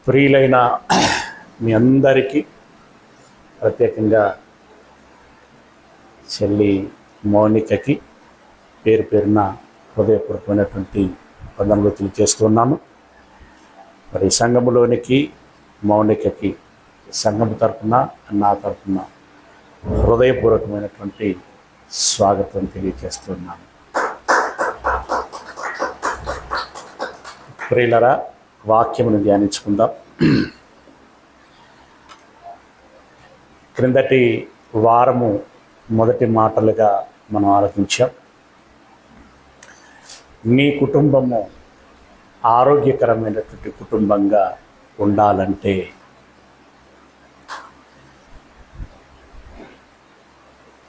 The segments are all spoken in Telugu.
ప్రియులైన మీ అందరికీ ప్రత్యేకంగా చెల్లి మౌనికకి పేరు పేరున హృదయపూర్వకమైనటువంటి వందనలు తెలియజేస్తున్నాను. మరి సంఘములోనికి మౌనికకి సంఘము తరపున నా తరపున హృదయపూర్వకమైనటువంటి స్వాగతం తెలియజేస్తున్నాను. ప్రియులరా, వాక్యమును ధ్యానించుకుందాం. క్రిందటి వారము మొదటి మాటలుగా మనం ఆలోచించాం. నీ కుటుంబము ఆరోగ్యకరమైనటువంటి కుటుంబంగా ఉండాలంటే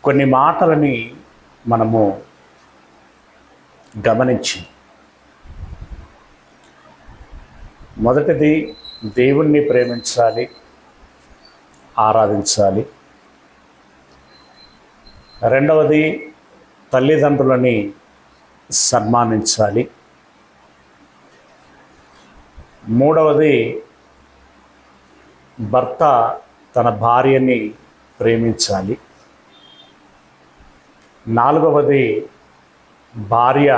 కొన్ని మాటలని మనము గమనించి, మొదటిది దేవుణ్ణి ప్రేమించాలి, ఆరాధించాలి. రెండవది తల్లిదండ్రులని సన్మానించాలి. మూడవది భర్త తన భార్యని ప్రేమించాలి. నాలుగవది భార్య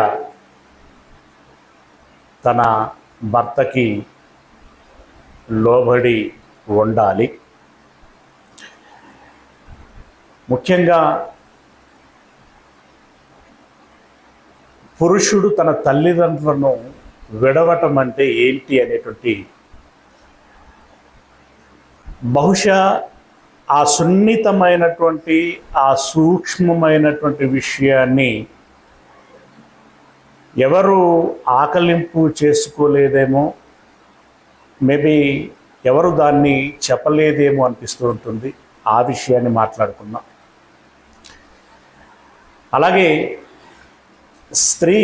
తన భర్తకి లోబడి ఉండాలి. ముఖ్యంగా పురుషుడు తన తల్లిదండ్రులను విడవటం అంటే ఏంటి అనేటువంటి బహుశా ఆ సున్నితమైనటువంటి ఆ సూక్ష్మమైనటువంటి విషయాన్ని ఎవరు ఆకలింపు చేసుకోలేదేమో, మేబీ ఎవరు దాన్ని చెప్పలేదేమో అనిపిస్తూ ఉంటుంది. ఆ విషయాన్ని మాట్లాడుకుందాం. అలాగే స్త్రీ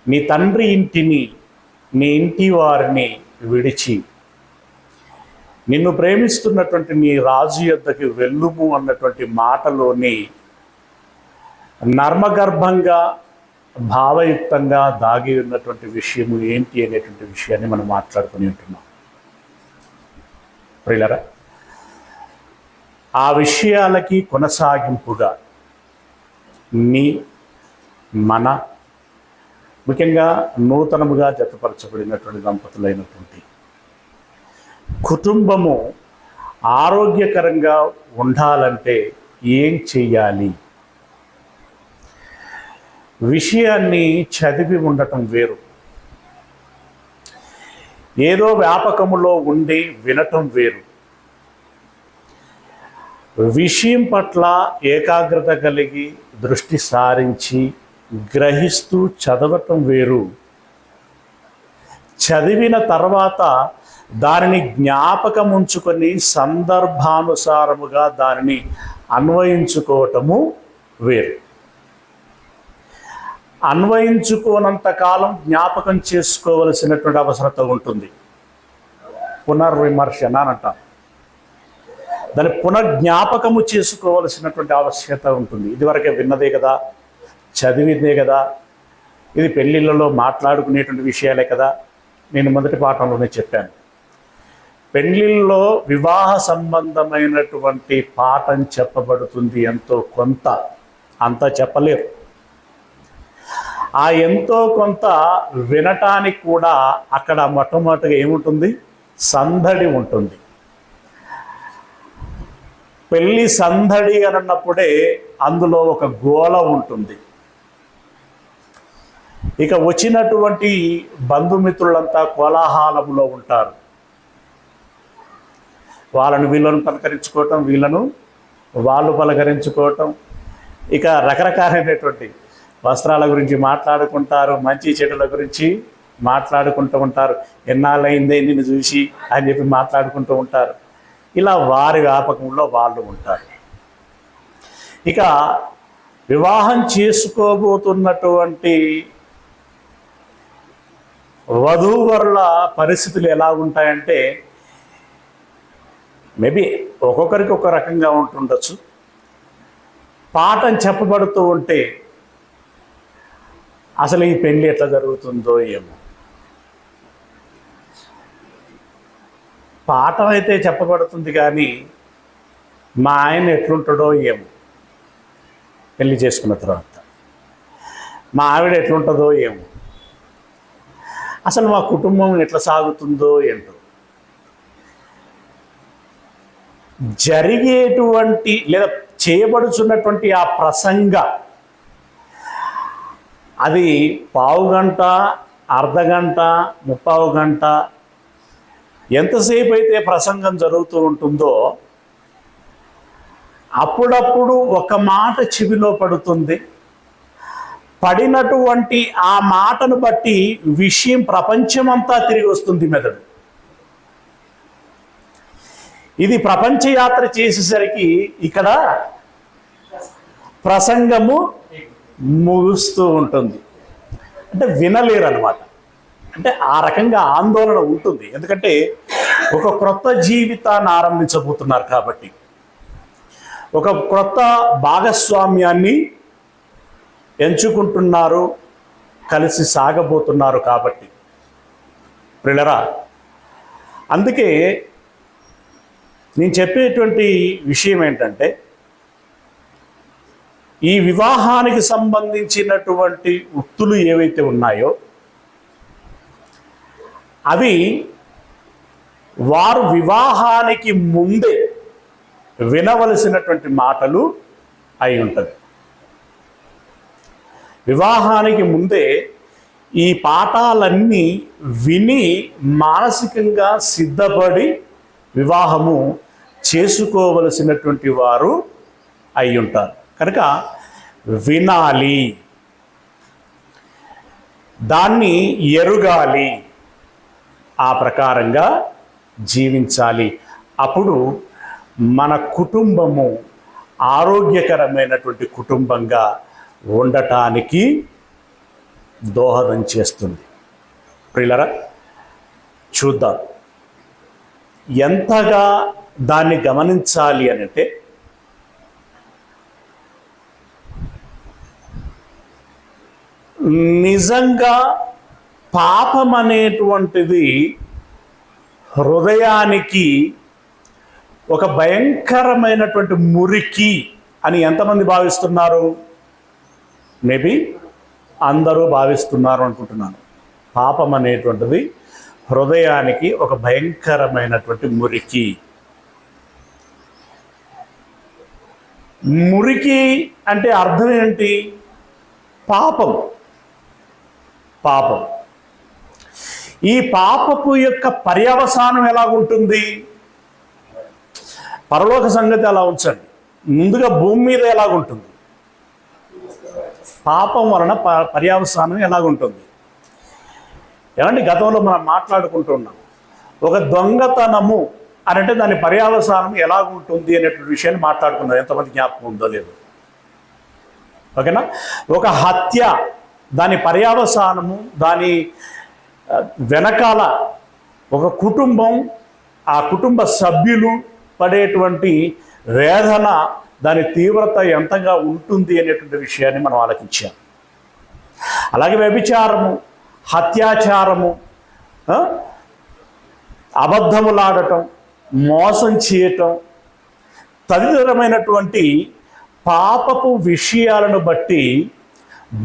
నీ తండ్రి ఇంటిని, నీ ఇంటి వారిని విడిచి నిన్ను ప్రేమిస్తున్నటువంటి నీ రాజు యొద్దకి వెళ్ళుము అన్నటువంటి మాటలోని నర్మగర్భంగా భావయుక్తంగా దాగి ఉన్నటువంటి విషయము ఏంటి అనేటువంటి విషయాన్ని మనం మాట్లాడుకుని ఉంటున్నాం. ప్రియులరా, ఆ విషయాలకి కొనసాగింపుగా మన ముఖ్యంగా నూతనముగా జతపరచబడినటువంటి దంపతులైనటువంటి కుటుంబము ఆరోగ్యకరంగా ఉండాలంటే ఏం చెయ్యాలి? విషయాన్ని చదివి ఉండటం వేరు, ఏదో వ్యాపకములో ఉండి వినటం వేరు. విషయం పట్ల ఏకాగ్రత కలిగి దృష్టి సారించి గ్రహిస్తూ చదవటం వేరు. చదివిన తర్వాత దానిని జ్ఞాపకం ఉంచుకొని సందర్భానుసారముగా దానిని అన్వయించుకోవటము వేరు. అన్వయించుకోనంత కాలం జ్ఞాపకం చేసుకోవలసినటువంటి అవసరత ఉంటుంది. పునర్విమర్శన అని అంటాం. దాన్ని పునర్జ్ఞాపకము చేసుకోవలసినటువంటి ఆవశ్యకత ఉంటుంది. ఇదివరకే విన్నదే కదా, చదివిందే కదా, ఇది పెళ్ళిళ్ళలో మాట్లాడుకునేటువంటి విషయాలే కదా. నేను మొదటి పాఠంలోనే చెప్పాను, పెళ్ళిళ్ళలో వివాహ సంబంధమైనటువంటి పాఠం చెప్పబడుతుంది ఎంతో కొంత, అంతా చెప్పలేరు. ఆ ఎంతో కొంత వినటానికి కూడా అక్కడ మొట్టమొదటిగా ఏముంటుంది? సందడి ఉంటుంది. పెళ్ళి సందడి అని అన్నప్పుడే అందులో ఒక గోల ఉంటుంది. ఇక వచ్చినటువంటి బంధుమిత్రులంతా కోలాహలంలో ఉంటారు. వాళ్ళను వీళ్ళను పలకరించుకోవటం, వీళ్ళను వాళ్ళు పలకరించుకోవటం, ఇక రకరకాలైనటువంటి వస్త్రాల గురించి మాట్లాడుకుంటారు, మంచి చెడుల గురించి మాట్లాడుకుంటూ ఉంటారు. ఎన్నాళ్ళైందే నిన్ను చూసి అని చెప్పి మాట్లాడుకుంటూ ఉంటారు. ఇలా వారి వ్యాపకంలో వాళ్ళు ఉంటారు. ఇక వివాహం చేసుకోబోతున్నటువంటి వధూవరుల పరిస్థితులు ఎలా ఉంటాయంటే, మేబీ ఒక్కొక్కరికి ఒక రకంగా ఉంటుండొచ్చు. పాఠం చెప్పబడుతూ ఉంటే అసలు ఈ పెళ్ళి ఎట్లా జరుగుతుందో ఏమో. పాఠం అయితే చెప్పబడుతుంది, కానీ మా ఆయన ఎట్లుంటాడో ఏమో పెళ్లి చేసుకున్న తర్వాత, మా ఆవిడ ఎట్లుంటుందో ఏమో, అసలు మా కుటుంబం ఎట్లా సాగుతుందో ఏంటో, జరిగేటువంటి లేదా చేయబడుచున్నటువంటి ఆ ప్రసంగ అది పావుగంట, అర్ధగంట, 30 గంట ఎంతసేపు అయితే ప్రసంగం జరుగుతూ ఉంటుందో అప్పుడప్పుడు ఒక మాట చెవిలో పడుతుంది. పడినటువంటి ఆ మాటను బట్టి విషయం ప్రపంచమంతా తిరిగి వస్తుంది మెదడు. ఇది ప్రపంచ యాత్ర చేసేసరికి ఇక్కడ ప్రసంగము ముగుస్తూ ఉంటుంది. అంటే వినలేరు అనమాట. అంటే ఆ రకంగా ఆందోళన ఉంటుంది. ఎందుకంటే ఒక క్రొత్త జీవితాన్ని ఆరంభించబోతున్నారు కాబట్టి, ఒక క్రొత్త భాగస్వామ్యాన్ని ఎంచుకుంటున్నారు, కలిసి సాగబోతున్నారు కాబట్టి ప్రియులారా, అందుకే నేను చెప్పేటువంటి విషయం ఏంటంటే, ఈ వివాహానికి సంబంధించినటువంటి ఉక్తులు ఏవైతే ఉన్నాయో అవి వారు వివాహానికి ముందే వినవలసినటువంటి మాటలు అయి ఉంటుంది. వివాహానికి ముందే ఈ పాఠాలన్నీ విని మానసికంగా సిద్ధపడి వివాహము చేసుకోవలసినటువంటి వారు అయి ఉంటారు. కనుక వినాలి, దాన్ని ఎరుగాలి, ఆ ప్రకారంగా జీవించాలి. అప్పుడు మన కుటుంబము ఆరోగ్యకరమైనటువంటి కుటుంబంగా ఉండటానికి దోహదం చేస్తుంది. ప్రియులారా, చూద్దాం ఎంతగా దాన్ని గమనించాలి అంటే, నిజంగా పాపం అనేటువంటిది హృదయానికి ఒక భయంకరమైనటువంటి మురికి అని ఎంతమంది భావిస్తున్నారు? మేబీ అందరూ భావిస్తున్నారు అనుకుంటున్నాను. పాపం అనేటువంటిది హృదయానికి ఒక భయంకరమైనటువంటి మురికి. మురికి అంటే అర్థం ఏంటి? పాపం. పాపం. ఈ పాపపు యొక్క పర్యవసానం ఎలాగుంటుంది? పరలోక సంగతి అలా ఉంచండి, ముందుగా భూమి మీద ఎలాగుంటుంది? పాపం వలన పర్యవసానం ఎలాగుంటుంది? ఏమంటే గతంలో మనం మాట్లాడుకుంటున్నాం, ఒక దొంగతనము అని అంటే దాని పర్యవసానం ఎలాగుంటుంది అనేటువంటి విషయాన్ని మాట్లాడుకున్నాం. ఎంతమంది జ్ఞాపకం ఉందో లేదు, ఓకేనా? ఒక హత్య, దాని పర్యవసానము, దాని వెనకాల ఒక కుటుంబం, ఆ కుటుంబ సభ్యులు పడేటువంటి వేదన, దాని తీవ్రత ఎంతగా ఉంటుంది అనేటువంటి విషయాన్ని మనం ఆలోచించాం. అలాగే వ్యభిచారము, హత్యాచారము, అబద్ధములాడటం, మోసం చేయటం తదితరమైనటువంటి పాపపు విషయాలను బట్టి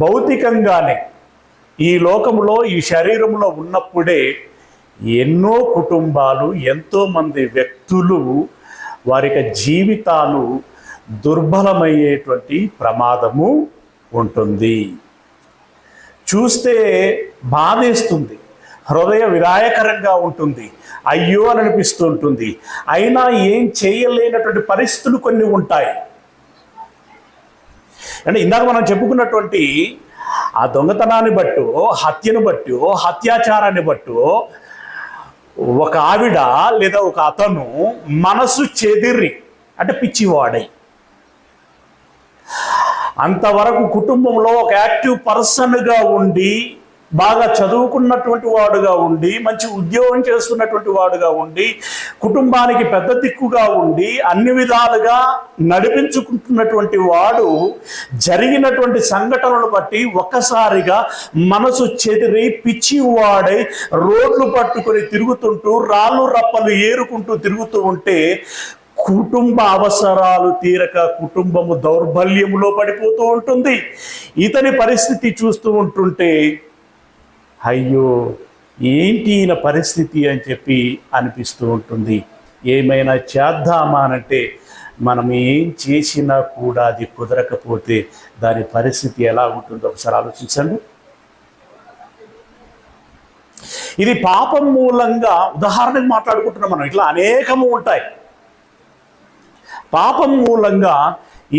భౌతికంగానే ఈ లోకంలో, ఈ శరీరంలో ఉన్నప్పుడే ఎన్నో కుటుంబాలు, ఎంతోమంది వ్యక్తులు వారి జీవితాలు దుర్బలమయ్యేటువంటి ప్రమాదము ఉంటుంది. చూస్తే బాధేస్తుంది, హృదయ విరాయకరంగా ఉంటుంది, అయ్యో అని అనిపిస్తూ ఉంటుంది. అయినా ఏం చేయలేనటువంటి పరిస్థితులు కొన్ని ఉంటాయి. అంటే ఇందాక మనం చెప్పుకున్నటువంటి ఆ దొంగతనాన్ని బట్టో, హత్యను బట్టో, హత్యాచారాన్ని బట్టో ఒక ఆవిడ లేదా ఒక అతను మనసు చెదిరి, అంటే పిచ్చివాడై, అంతవరకు కుటుంబంలో ఒక యాక్టివ్ పర్సన్గా ఉండి బాగా చదువుకున్నటువంటి వాడుగా ఉండి, మంచి ఉద్యోగం చేస్తున్నటువంటి వాడుగా ఉండి, కుటుంబానికి పెద్ద దిక్కుగా ఉండి, అన్ని విధాలుగా నడిపించుకుంటున్నటువంటి వాడు జరిగినటువంటి సంఘటనలు బట్టి ఒక్కసారిగా మనసు చెదిరి పిచ్చివాడై రోడ్లు పట్టుకొని తిరుగుతుంటూ రాళ్ళు రప్పలు ఏరుకుంటూ తిరుగుతూ ఉంటే కుటుంబ అవసరాలు తీరక కుటుంబము దౌర్బల్యములో పడిపోతూ ఉంటుంది. ఇతని పరిస్థితి చూస్తూ ఉంటుంటే అయ్యో ఏంటి ఈయన పరిస్థితి అని చెప్పి అనిపిస్తూ ఉంటుంది. ఏమైనా చేద్దామా అనంటే మనం ఏం చేసినా కూడా అది కుదరకపోతే దాని పరిస్థితి ఎలా ఉంటుందో ఒకసారి ఆలోచించండి. ఇది పాపం మూలంగా ఉదాహరణకు మాట్లాడుకుంటున్నాం మనం. ఇట్లా అనేకము ఉంటాయి. పాపం మూలంగా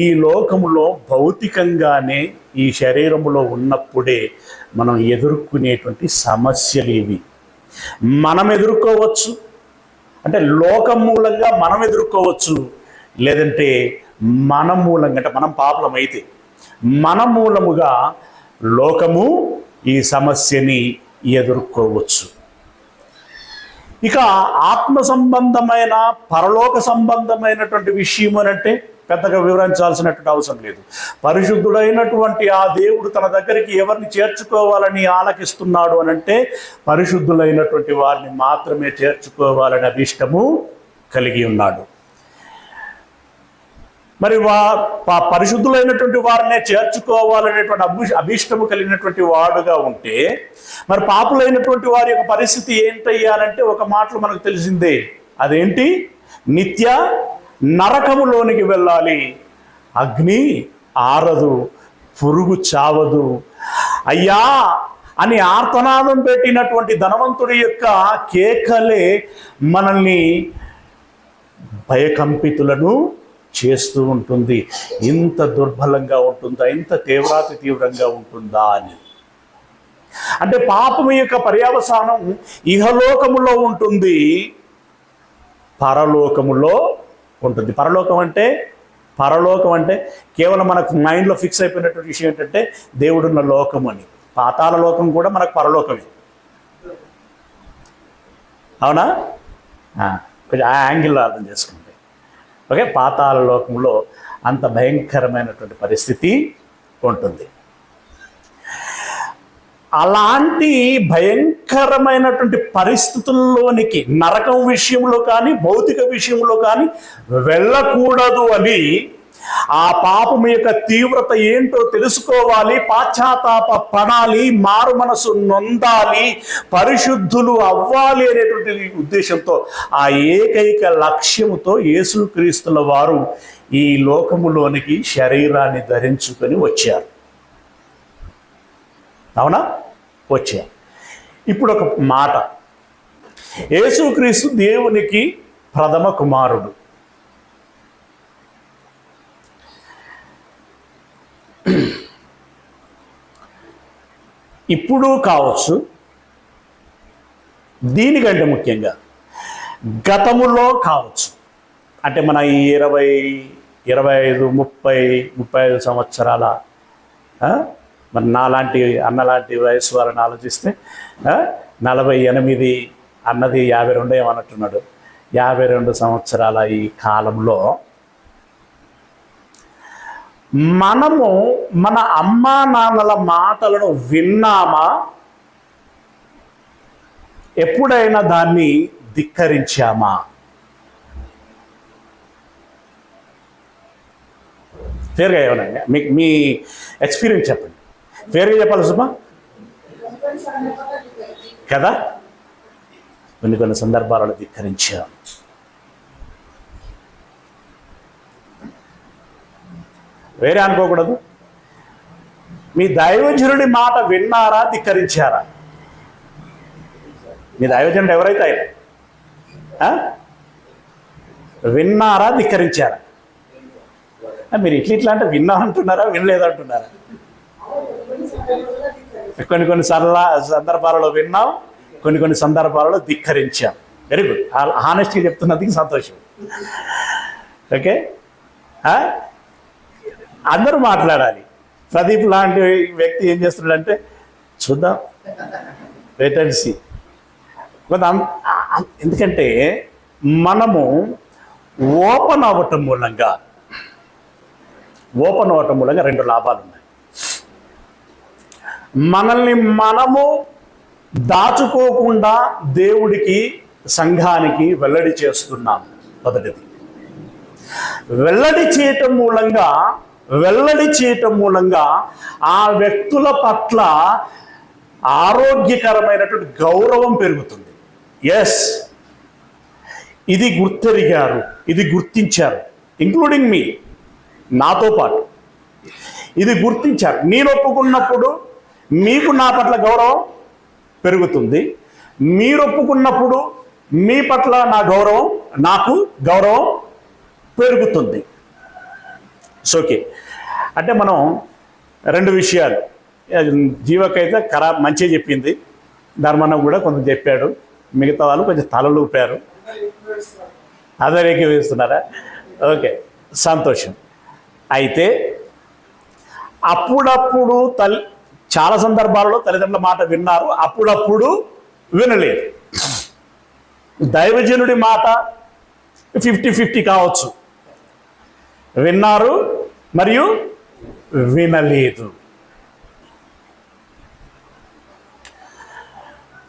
ఈ లోకములో భౌతికంగానే ఈ శరీరములో ఉన్నప్పుడే మనం ఎదుర్కొనేటువంటి సమస్యలు ఇవి. మనం ఎదుర్కోవచ్చు, అంటే లోకం మూలంగా మనం ఎదుర్కోవచ్చు, లేదంటే మన మూలంగా అంటే మనం పాపలమైతే మన మూలముగా లోకము ఈ సమస్యని ఎదుర్కోవచ్చు. ఇక ఆత్మ సంబంధమైన పరలోక సంబంధమైనటువంటి విషయం అనంటే పెద్దగా వివరించాల్సినటువంటి అవసరం లేదు. పరిశుద్ధుడైనటువంటి ఆ దేవుడు తన దగ్గరికి ఎవరిని చేర్చుకోవాలని ఆలకిస్తున్నాడు అనంటే పరిశుద్ధులైనటువంటి వారిని మాత్రమే చేర్చుకోవాలని అభిష్టము కలిగి ఉన్నాడు. మరి పరిశుద్ధులైనటువంటి వారినే చేర్చుకోవాలనేటువంటి అభీష్టము కలిగినటువంటి వాడుగా ఉంటే మరి పాపులైనటువంటి వారి యొక్క పరిస్థితి ఏంటయ్యానంటే ఒక మాటలు మనకు తెలిసిందే. అదేంటి? నిత్య నరకములోనికి వెళ్ళాలి. అగ్ని ఆరదు, పురుగు చావదు. అయ్యా అని ఆర్తనాదం పెట్టినటువంటి ధనవంతుడి యొక్క కేకలే మనల్ని భయకంపితులను చేస్తూ ఉంటుంది. ఇంత దుర్బలంగా ఉంటుందా, ఇంత తీవ్రంగా ఉంటుందా అని. అంటే పాపం యొక్క పర్యవసానం ఇహలోకములో ఉంటుంది, పరలోకములో ఉంటుంది. పరలోకం అంటే కేవలం మనకు మైండ్లో ఫిక్స్ అయిపోయినటువంటి విషయం ఏంటంటే దేవుడున్న లోకం అని. పాతాళ లోకం కూడా మనకు పరలోకమే. అవునా? కొంచెం ఆ యాంగిల్లో అర్థం చేసుకుంటే ఓకే. పాతాళ లోకంలో అంత భయంకరమైనటువంటి పరిస్థితి ఉంటుంది. అలాంటి భయంకరమైనటువంటి పరిస్థితుల్లోనికి నరకం విషయంలో కానీ భౌతిక విషయంలో కానీ వెళ్ళకూడదు అని ఆ పాపం యొక్క తీవ్రత ఏంటో తెలుసుకోవాలి, పాశ్చాత్తాప పడాలి, మారు మనసు నొందాలి, పరిశుద్ధులు అవ్వాలి అనేటువంటి ఉద్దేశంతో ఆ ఏకైక లక్ష్యముతో యేసుక్రీస్తుల వారు ఈ లోకములోనికి శరీరాన్ని ధరించుకొని వచ్చారు. అవునా? వచ్చారు. ఇప్పుడు ఒక మాట, యేసుక్రీస్తు దేవునికి ప్రథమ కుమారుడు. ఇప్పుడు కావచ్చు, దీనికంటే ముఖ్యంగా గతములో కావచ్చు. అంటే మన ఈ 25, 30, 35 సంవత్సరాల మరి నాలాంటి అన్నలాంటి వయసు వారిని ఆలోచిస్తే 48 అన్నది 52 ఏమన్నట్టున్నాడు. 52 సంవత్సరాల ఈ కాలంలో మనము మన అమ్మా నాన్నల మాటలను విన్నామా? ఎప్పుడైనా దాన్ని ధిక్కరించామా? ఫేర్గా ఏమన్నా మీకు మీ ఎక్స్పీరియన్స్ చెప్పండి. ఫేర్గా చెప్పాలి సుమా కదా. కొన్ని సందర్భాలలో ధిక్కరించాం. వేరే అనుకోకూడదు. మీ దైవజనుడి మాట విన్నారా, ధిక్కరించారా? మీ దైవజనుడు ఎవరైతే ఆయన విన్నారా, ధిక్కరించారా? మీరు ఇట్లా అంటే విన్నా అంటున్నారా, వినలేదంటున్నారా? కొన్ని సందర్భాలలో విన్నాం, కొన్ని సందర్భాలలో ధిక్కరించాం. Very good. హానెస్ట్గా చెప్తున్నందుకు సంతోషం. ఓకే, అందరూ మాట్లాడాలి. ప్రదీప్ లాంటి వ్యక్తి ఏం చేస్తున్నాడంటే చూద్దాం వెయిట్ అండ్ సీ. ఎందుకంటే మనము ఓపెన్ అవ్వటం మూలంగా రెండు లాభాలు ఉన్నాయి. మనల్ని మనము దాచుకోకుండా దేవుడికి, సంఘానికి వెల్లడి చేస్తున్నాం. మొదటిది, వెల్లడి చేయటం మూలంగా ఆ వ్యక్తుల పట్ల ఆరోగ్యకరమైనటువంటి గౌరవం పెరుగుతుంది. ఎస్, ఇది గుర్తెరిగారు, ఇది గుర్తించారు, ఇంక్లూడింగ్ మీ, నాతో పాటు ఇది గుర్తించారు. నేను ఒప్పుకున్నప్పుడు మీకు నా పట్ల గౌరవం పెరుగుతుంది. మీరు ఒప్పుకున్నప్పుడు మీ పట్ల నాకు గౌరవం పెరుగుతుంది. ఓకే, అంటే మనం రెండు విషయాలు, జీవకైతే మంచిగా చెప్పింది, ధర్మన్న కూడా కొంచెం చెప్పాడు, మిగతా వాళ్ళు కొంచెం తలలు ఊపారు. అదరేకి వేస్తున్నారా? ఓకే, సంతోషం. అయితే అప్పుడప్పుడు చాలా సందర్భాల్లో తల్లిదండ్రుల మాట విన్నారు, అప్పుడప్పుడు వినలేదు. దైవజనుడి మాట 50-50 కావచ్చు, విన్నారు మరియు వినలేదు.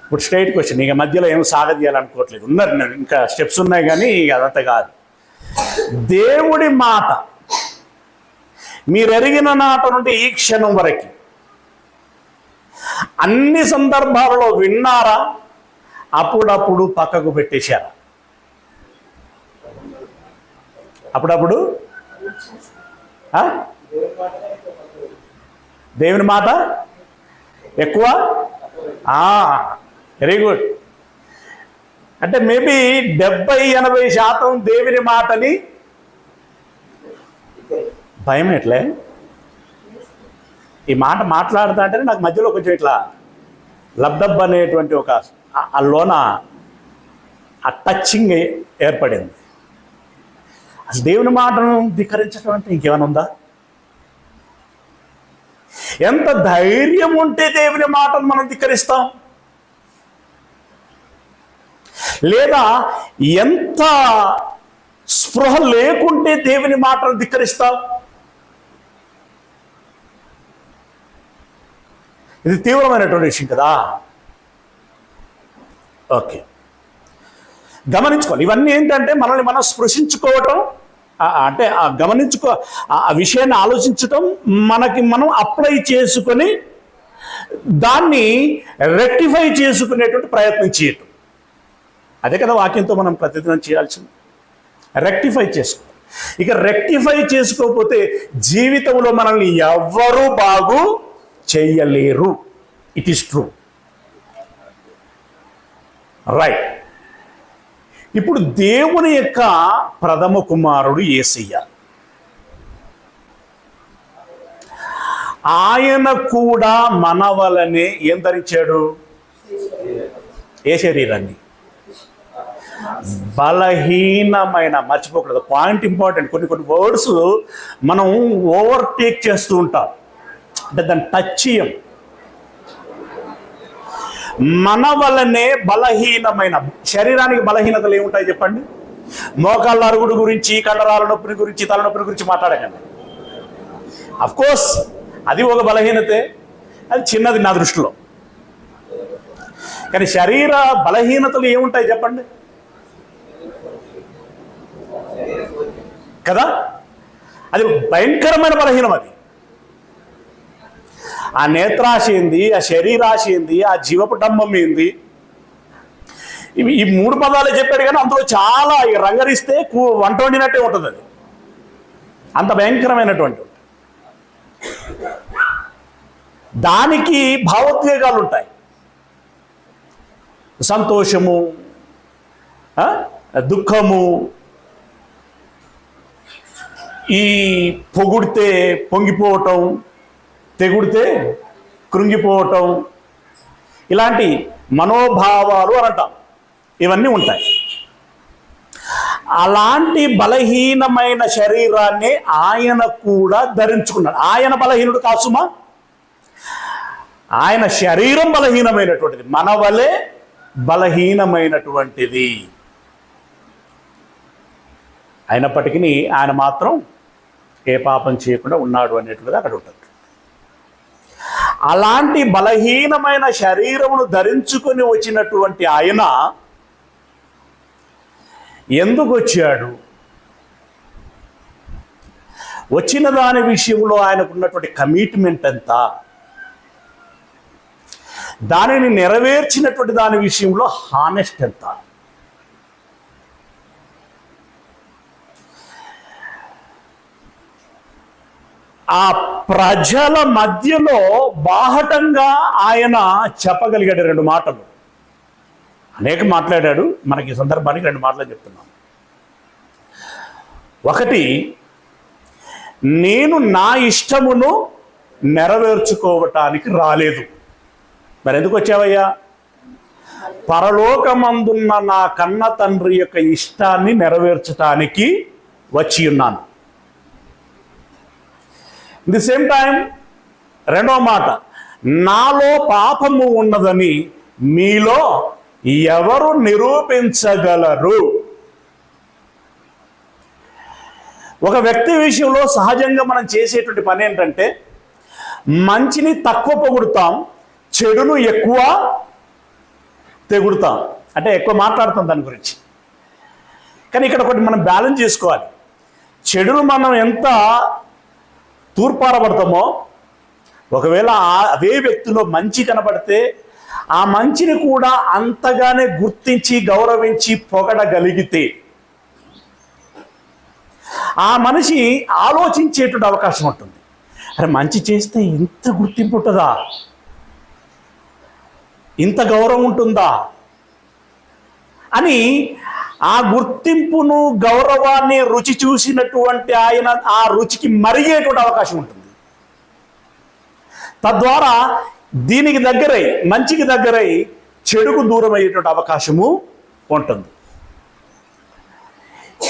ఇప్పుడు స్ట్రైట్ క్వశ్చన్, ఇక మధ్యలో ఏం సాగదీయాలనుకోవట్లేదు, ఉన్నారు ఇంకా స్టెప్స్ ఉన్నాయి, కానీ అదంతా కాదు. దేవుడి మాట మీరు ఎరిగిన నాట నుండి ఈ క్షణం వరకు అన్ని సందర్భాలలో విన్నారా? అప్పుడప్పుడు పక్కకు పెట్టేశారా? అప్పుడప్పుడు దేవుని మాట ఎక్కువ? Very good. అంటే మేబీ 70-80% దేవుని మాటని భయం. ఎట్లే ఈ మాట మాట్లాడుతా అంటేనే నాకు మధ్యలో కొంచెం ఇట్లా లబ్దబ్ అనేటువంటి ఒక లోన ఆ టచింగ్ ఏర్పడింది. అసలు దేవుని మాటను ధిక్కరించడం అంటే ఇంకేమైనా ఉందా? ఎంత ధైర్యం ఉంటే దేవుని మాటను మనం ధిక్కరిస్తాం? లేదా ఎంత స్పృహ లేకుంటే దేవుని మాటను ధిక్కరిస్తాం? ఇది తీవ్రమైనటువంటి విషయం కదా. ఓకే, గమనించుకోవాలి. ఇవన్నీ ఏంటంటే మనల్ని మనం స్పృశించుకోవటం, అంటే ఆ విషయాన్ని ఆలోచించటం, మనకి మనం అప్లై చేసుకొని దాన్ని రెక్టిఫై చేసుకునేటువంటి ప్రయత్నం చేయటం. అదే కదా వాక్యంతో మనం ప్రతిదినం చేయాల్సింది, రెక్టిఫై చేసుకో. ఇక రెక్టిఫై చేసుకోకపోతే జీవితంలో మనల్ని ఎవ్వరూ బాగు చేయలేరు. It is true, right. ఇప్పుడు దేవుని యొక్క ప్రథమ కుమారుడు యేసయ్య, ఆయన కూడా మన వలనే ఏం ధరించాడు? ఏ శరీరాన్ని? బలహీనమైన, మర్చిపోకూడదు పాయింట్, ఇంపార్టెంట్. కొన్ని వర్డ్స్ మనం ఓవర్టేక్ చేస్తూ ఉంటాం, అంటే దాన్ని టచ్ చేయం. మన వల్లనే బలహీనమైన శరీరానికి బలహీనతలు ఏముంటాయి చెప్పండి? మోకాళ్ళ అరుగుడు గురించి, కండరాల నొప్పిని గురించి, తలనొప్పిని గురించి మాట్లాడకండి. అఫ్కోర్స్ అది ఒక బలహీనతే, అది చిన్నది నా దృష్టిలో. కానీ శరీర బలహీనతలు ఏముంటాయి చెప్పండి కదా? అది భయంకరమైన బలహీనం. అది ఆ నేత్రాశ ఏంది, ఆ శరీరాశ ఏంది, ఆ జీవపు డంబం ఏంది, ఈ 3 పదాలే చెప్పాడు. కానీ అందులో చాలా రంగరిస్తే వంట వండినట్టే ఉంటుంది. అది అంత భయంకరమైనటువంటి, దానికి భావోద్వేగాలు ఉంటాయి. సంతోషము, దుఃఖము, ఈ పొగిడితే పొంగిపోవటం, తెగుడితే కృంగిపోవటం, ఇలాంటి మనోభావాలు అని అంటాం. ఇవన్నీ ఉంటాయి. అలాంటి బలహీనమైన శరీరాన్ని ఆయన కూడా ధరించుకున్నాడు. ఆయన బలహీనుడు కాసుమా? ఆయన శరీరం బలహీనమైనటువంటిది, మన వలె బలహీనమైనటువంటిది. అయినప్పటికీ ఆయన మాత్రం ఏ పాపం చేయకుండా ఉన్నాడు అనేటువంటిది అక్కడ ఉంటుంది. అలాంటి బలహీనమైన శరీరమును ధరించుకొని వచ్చినటువంటి ఆయన ఎందుకు వచ్చాడు? వచ్చిన దాని విషయంలో ఆయనకున్నటువంటి కమిట్మెంట్ ఎంత, దానిని నెరవేర్చినటువంటి దాని విషయంలో హానెస్ట్ ఎంత? ఆ ప్రజల మధ్యలో బాహటంగా ఆయన చెప్పగలిగాడు 2 మాటలు. అనేక మాట్లాడాడు, మనకి ఈ సందర్భానికి 2 మాటలు చెప్తున్నాను. ఒకటి, నేను నా ఇష్టమును నెరవేర్చుకోవటానికి రాలేదు. మరి ఎందుకు వచ్చావయ్యా? పరలోకమందున్న నా కన్న తండ్రి యొక్క ఇష్టాన్ని నెరవేర్చటానికి వచ్చి ఉన్నాను. ది సేమ్ టైం రెండవ మాట, నాలో పాపము ఉన్నదని మీలో ఎవరు నిరూపించగలరు? ఒక వ్యక్తి విషయంలో సహజంగా మనం చేసేటువంటి పని ఏంటంటే, మంచిని తక్కువ పొగుడుతాం, చెడును ఎక్కువ తెగుడుతాం, అంటే ఎక్కువ మాట్లాడుతాం దాని గురించి. కానీ ఇక్కడ ఒకటి మనం బ్యాలెన్స్ చేసుకోవాలి. చెడును మనం ఎంత తూర్పారబడతామో, ఒకవేళ అదే వ్యక్తిలో మంచి కనబడితే ఆ మంచిని కూడా అంతగానే గుర్తించి గౌరవించి పొగడగలిగితే ఆ మనిషి ఆలోచించేటువంటి అవకాశం ఉంటుంది. అరే, మంచి చేస్తే ఇంత గుర్తింపు ఉంటుందా, ఇంత గౌరవం ఉంటుందా అని ఆ గుర్తింపును గౌరవాన్ని రుచి చూసినటువంటి ఆయన ఆ రుచికి మరిగేటువంటి అవకాశం ఉంటుంది. తద్వారా దీనికి దగ్గరై, మంచికి దగ్గరై చెడుకు దూరం అయ్యేటువంటి అవకాశము ఉంటుంది.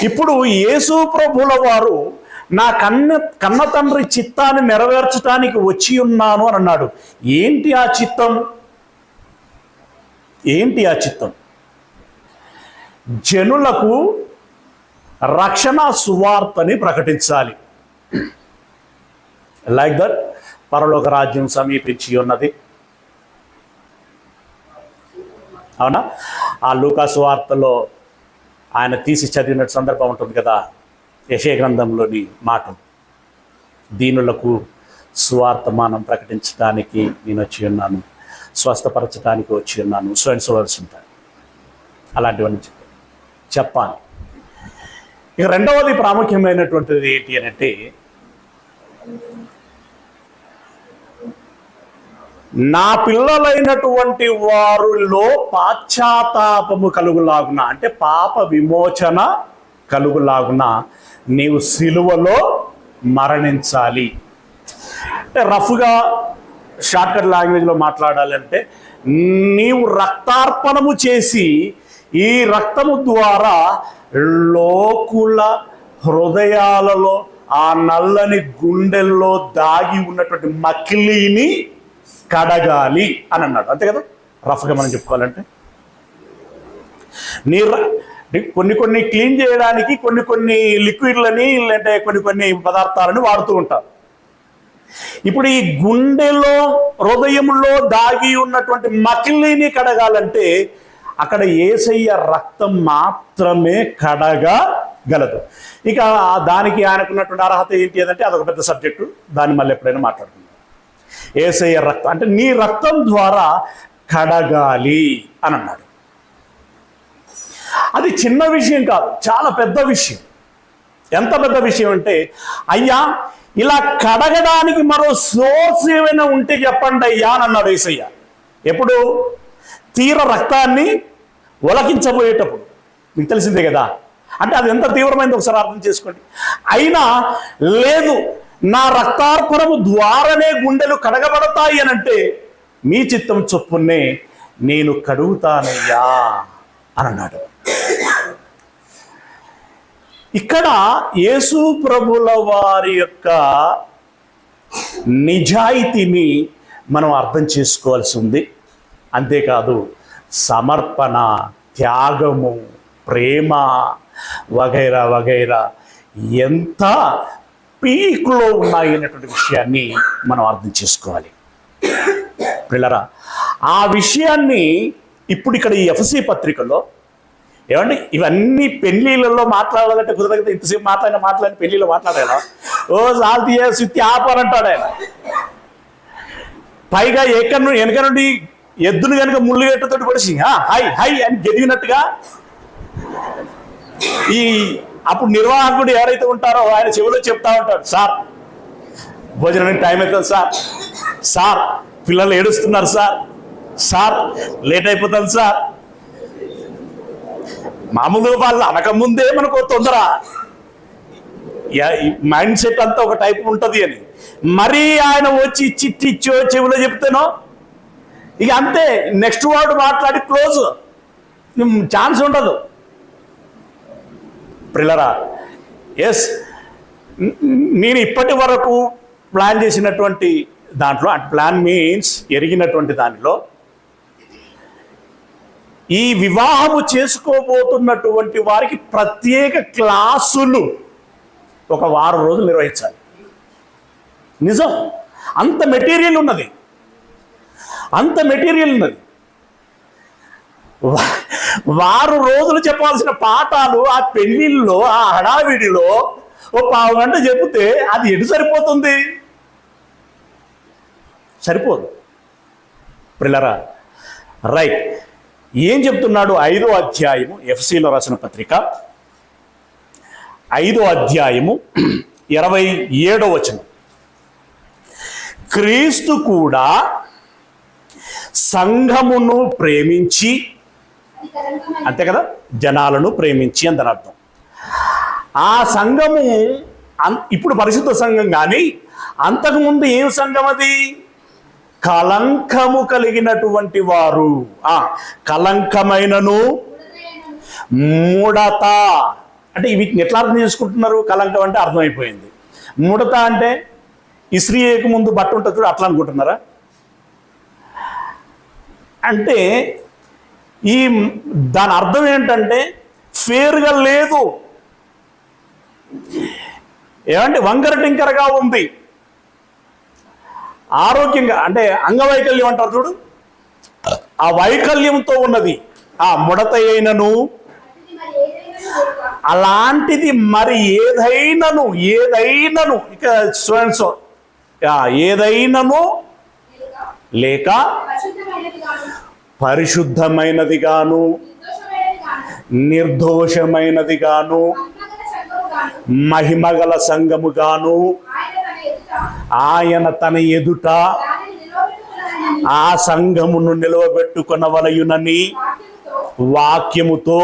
ఇప్పుడు యేసు ప్రభుల వారు నా కన్న తండ్రి చిత్తాన్ని నెరవేర్చడానికి వచ్చి ఉన్నాను అని అన్నాడు. ఏంటి ఆ చిత్తం? ఏంటి ఆ చిత్తం? జనులకు రక్షణ సువార్తని ప్రకటించాలి. లైక్ దట్ పరలోక రాజ్యం సమీపించి ఉన్నది. అవునా? ఆ లూకా సువార్తలో ఆయన తీసి చదివిన సందర్భం ఉంటుంది కదా, యెషయా గ్రంథంలోని మాట, దీనులకు సువార్తమానం ప్రకటించడానికి నేను వచ్చి ఉన్నాను, స్వస్థపరచడానికి వచ్చి ఉన్నాను, స్వయంసవర్స్ ఉంటాను, అలాంటివన్నీ చెప్పాలి. ఇక రెండవది ప్రాముఖ్యమైనటువంటిది ఏంటి అంటే, నా పిల్లలైనటువంటి వారిలో పాశ్చాత్తాపము కలుగులాగున, అంటే పాప విమోచన కలుగులాగున నీవు సిలువలో మరణించాలి. అంటే రఫ్గా షార్ట్కట్ లాంగ్వేజ్లో మాట్లాడాలంటే, నీవు రక్తార్పణము చేసి ఈ రక్తము ద్వారా లోకుల హృదయాలలో ఆ నల్లని గుండెల్లో దాగి ఉన్నటువంటి మకిలిని కడగాలి అని అన్నాడు. అంతే కదా, రఫ్గా మనం చెప్పుకోవాలంటే. కొన్ని క్లీన్ చేయడానికి కొన్ని లిక్విడ్లని, లేదంటే కొన్ని పదార్థాలని వాడుతూ ఉంటారు. ఇప్పుడు ఈ గుండెలో హృదయంలో దాగి ఉన్నటువంటి మకిలిని కడగాలంటే అక్కడ యేసయ్య రక్తం మాత్రమే కడగగలదు. ఇక దానికి ఆయనకున్నటువంటి అర్హత ఏంటి అంటే అదొక పెద్ద సబ్జెక్టు, దాన్ని మళ్ళీ ఎప్పుడైనా మాట్లాడుకుందాం. యేసయ్య రక్తం అంటే నీ రక్తం ద్వారా కడగాలి అని అన్నాడు. అది చిన్న విషయం కాదు, చాలా పెద్ద విషయం. ఎంత పెద్ద విషయం అంటే, అయ్యా ఇలా కడగడానికి మరో సోర్స్ ఏమైనా ఉంటే చెప్పండి అయ్యా అని అన్నాడు యేసయ్య. ఎప్పుడు? తీర రక్తాన్ని ఒలకించబోయేటప్పుడు. మీకు తెలిసిందే కదా, అంటే అది ఎంత తీవ్రమైంది ఒకసారి అర్థం చేసుకోండి. అయినా లేదు, నా రక్తార్పణము ద్వారానే గుండెలు కడగబడతాయి అని అంటే, మీ చిత్తం చొప్పునే నేను కడుగుతానయ్యా అని అన్నాడు. ఇక్కడ యేసు ప్రభుల వారి యొక్క నిజాయితీని మనం అర్థం చేసుకోవాల్సి ఉంది. అంతేకాదు సమర్పణ, త్యాగము, ప్రేమ వగైరా వగైరా ఎంత పీక్లో ఉన్నాయి అనేటువంటి విషయాన్ని మనం అర్థం చేసుకోవాలి. పిల్లరా, ఆ విషయాన్ని ఇప్పుడు ఇక్కడ ఈ ఎఫ్ఎస్సి పత్రికలో ఏమండి ఇవన్నీ పెళ్లిళ్ళలో మాట్లాడాలంటే కుదరదు కదా. ఇంతసేపు మాట్లాడిన పెళ్లిలో మాట్లాడాలా? ఓ సాల్తీ సుత్తి ఆపాలంటాడు ఆయన. పైగా వెనక నుండి ఎద్దును కనుక ముళ్ళు గట్టతోటి పడిచి హై హై అని గెదిగినట్టుగా ఈ అప్పుడు నిర్వాహకుడు ఎవరైతే ఉంటారో ఆయన చెవిలో చెప్తా ఉంటాడు, సార్ భోజనానికి టైం అవుతుంది సార్, సార్ పిల్లలు ఏడుస్తున్నారు సార్, సార్ లేట్ అయిపోతుంది సార్. మామూలుగా వాళ్ళు అనకముందే మనకు తొందర, మైండ్ సెట్ అంతా ఒక టైప్ ఉంటుంది అని. మరీ ఆయన వచ్చి చిట్టిచ్చో చెవిలో చెప్తేనో ఇక అంతే, నెక్స్ట్ వర్డ్ మాట్లాడి క్లోజ్, ఛాన్స్ ఉండదు. ప్రిల్లరా, ఎస్, నేను ఇప్పటి వరకు ప్లాన్ చేసినటువంటి దాంట్లో, ప్లాన్ మీన్స్ ఎరిగినటువంటి దానిలో, ఈ వివాహము చేసుకోబోతున్నటువంటి వారికి ప్రత్యేక క్లాసులు ఒక వారం రోజులు నిర్వహించాలి. నిజం, అంత మెటీరియల్ ఉన్నది, అంత మెటీరియల్ ఉన్నది. వారం రోజులు చెప్పాల్సిన పాఠాలు ఆ పెళ్లిళ్ళలో, ఆ హడావిడిలో ఓ పావు గంట చెబితే అది ఎటు సరిపోతుంది? సరిపోదు. ప్రిల్లరా, రైట్, ఏం చెప్తున్నాడు? 5వ అధ్యాయము, ఎఫ్ఎస్సీలో రాసిన పత్రిక 5వ అధ్యాయము 27వ వచనం. క్రీస్తు కూడా సంఘమును ప్రేమించి, అంతే కదా, జనాలను ప్రేమించి అందని అర్థం. ఆ సంఘము ఇప్పుడు పరిశుద్ధ సంఘం, కానీ అంతకుముందు ఏం సంఘం అది? కలంకము కలిగినటువంటి వారు. కలంకమైనను ముడత అంటే వీటిని ఎట్లా అర్థం చేసుకుంటున్నారు? కలంకం అంటే అర్థమైపోయింది. ముడత అంటే ఇస్త్రీ చేయక ముందు బట్ట ఉంటుంది చూడు, అట్లా అనుకుంటున్నారా? అంటే దాని అర్థం ఏంటంటే ఫేర్గా లేదు, ఏమంటే వంకర టింకరగా ఉంది, ఆరోగ్యంగా అంటే అంగవైకల్యం అంటారు చూడు, ఆ వైకల్యంతో ఉన్నది. ఆ ముడత అయినను అలాంటిది మరి ఏదైనను ఇక స్టూడెంట్స్ ఏదైనను లేక పరిశుద్ధమైనది గాను నిర్దోషమైనది గాను మహిమగల సంఘము గాను ఆయన తన ఎదుట ఆ సంఘమును నిలవబెట్టుకొనవలయునని వాక్యముతో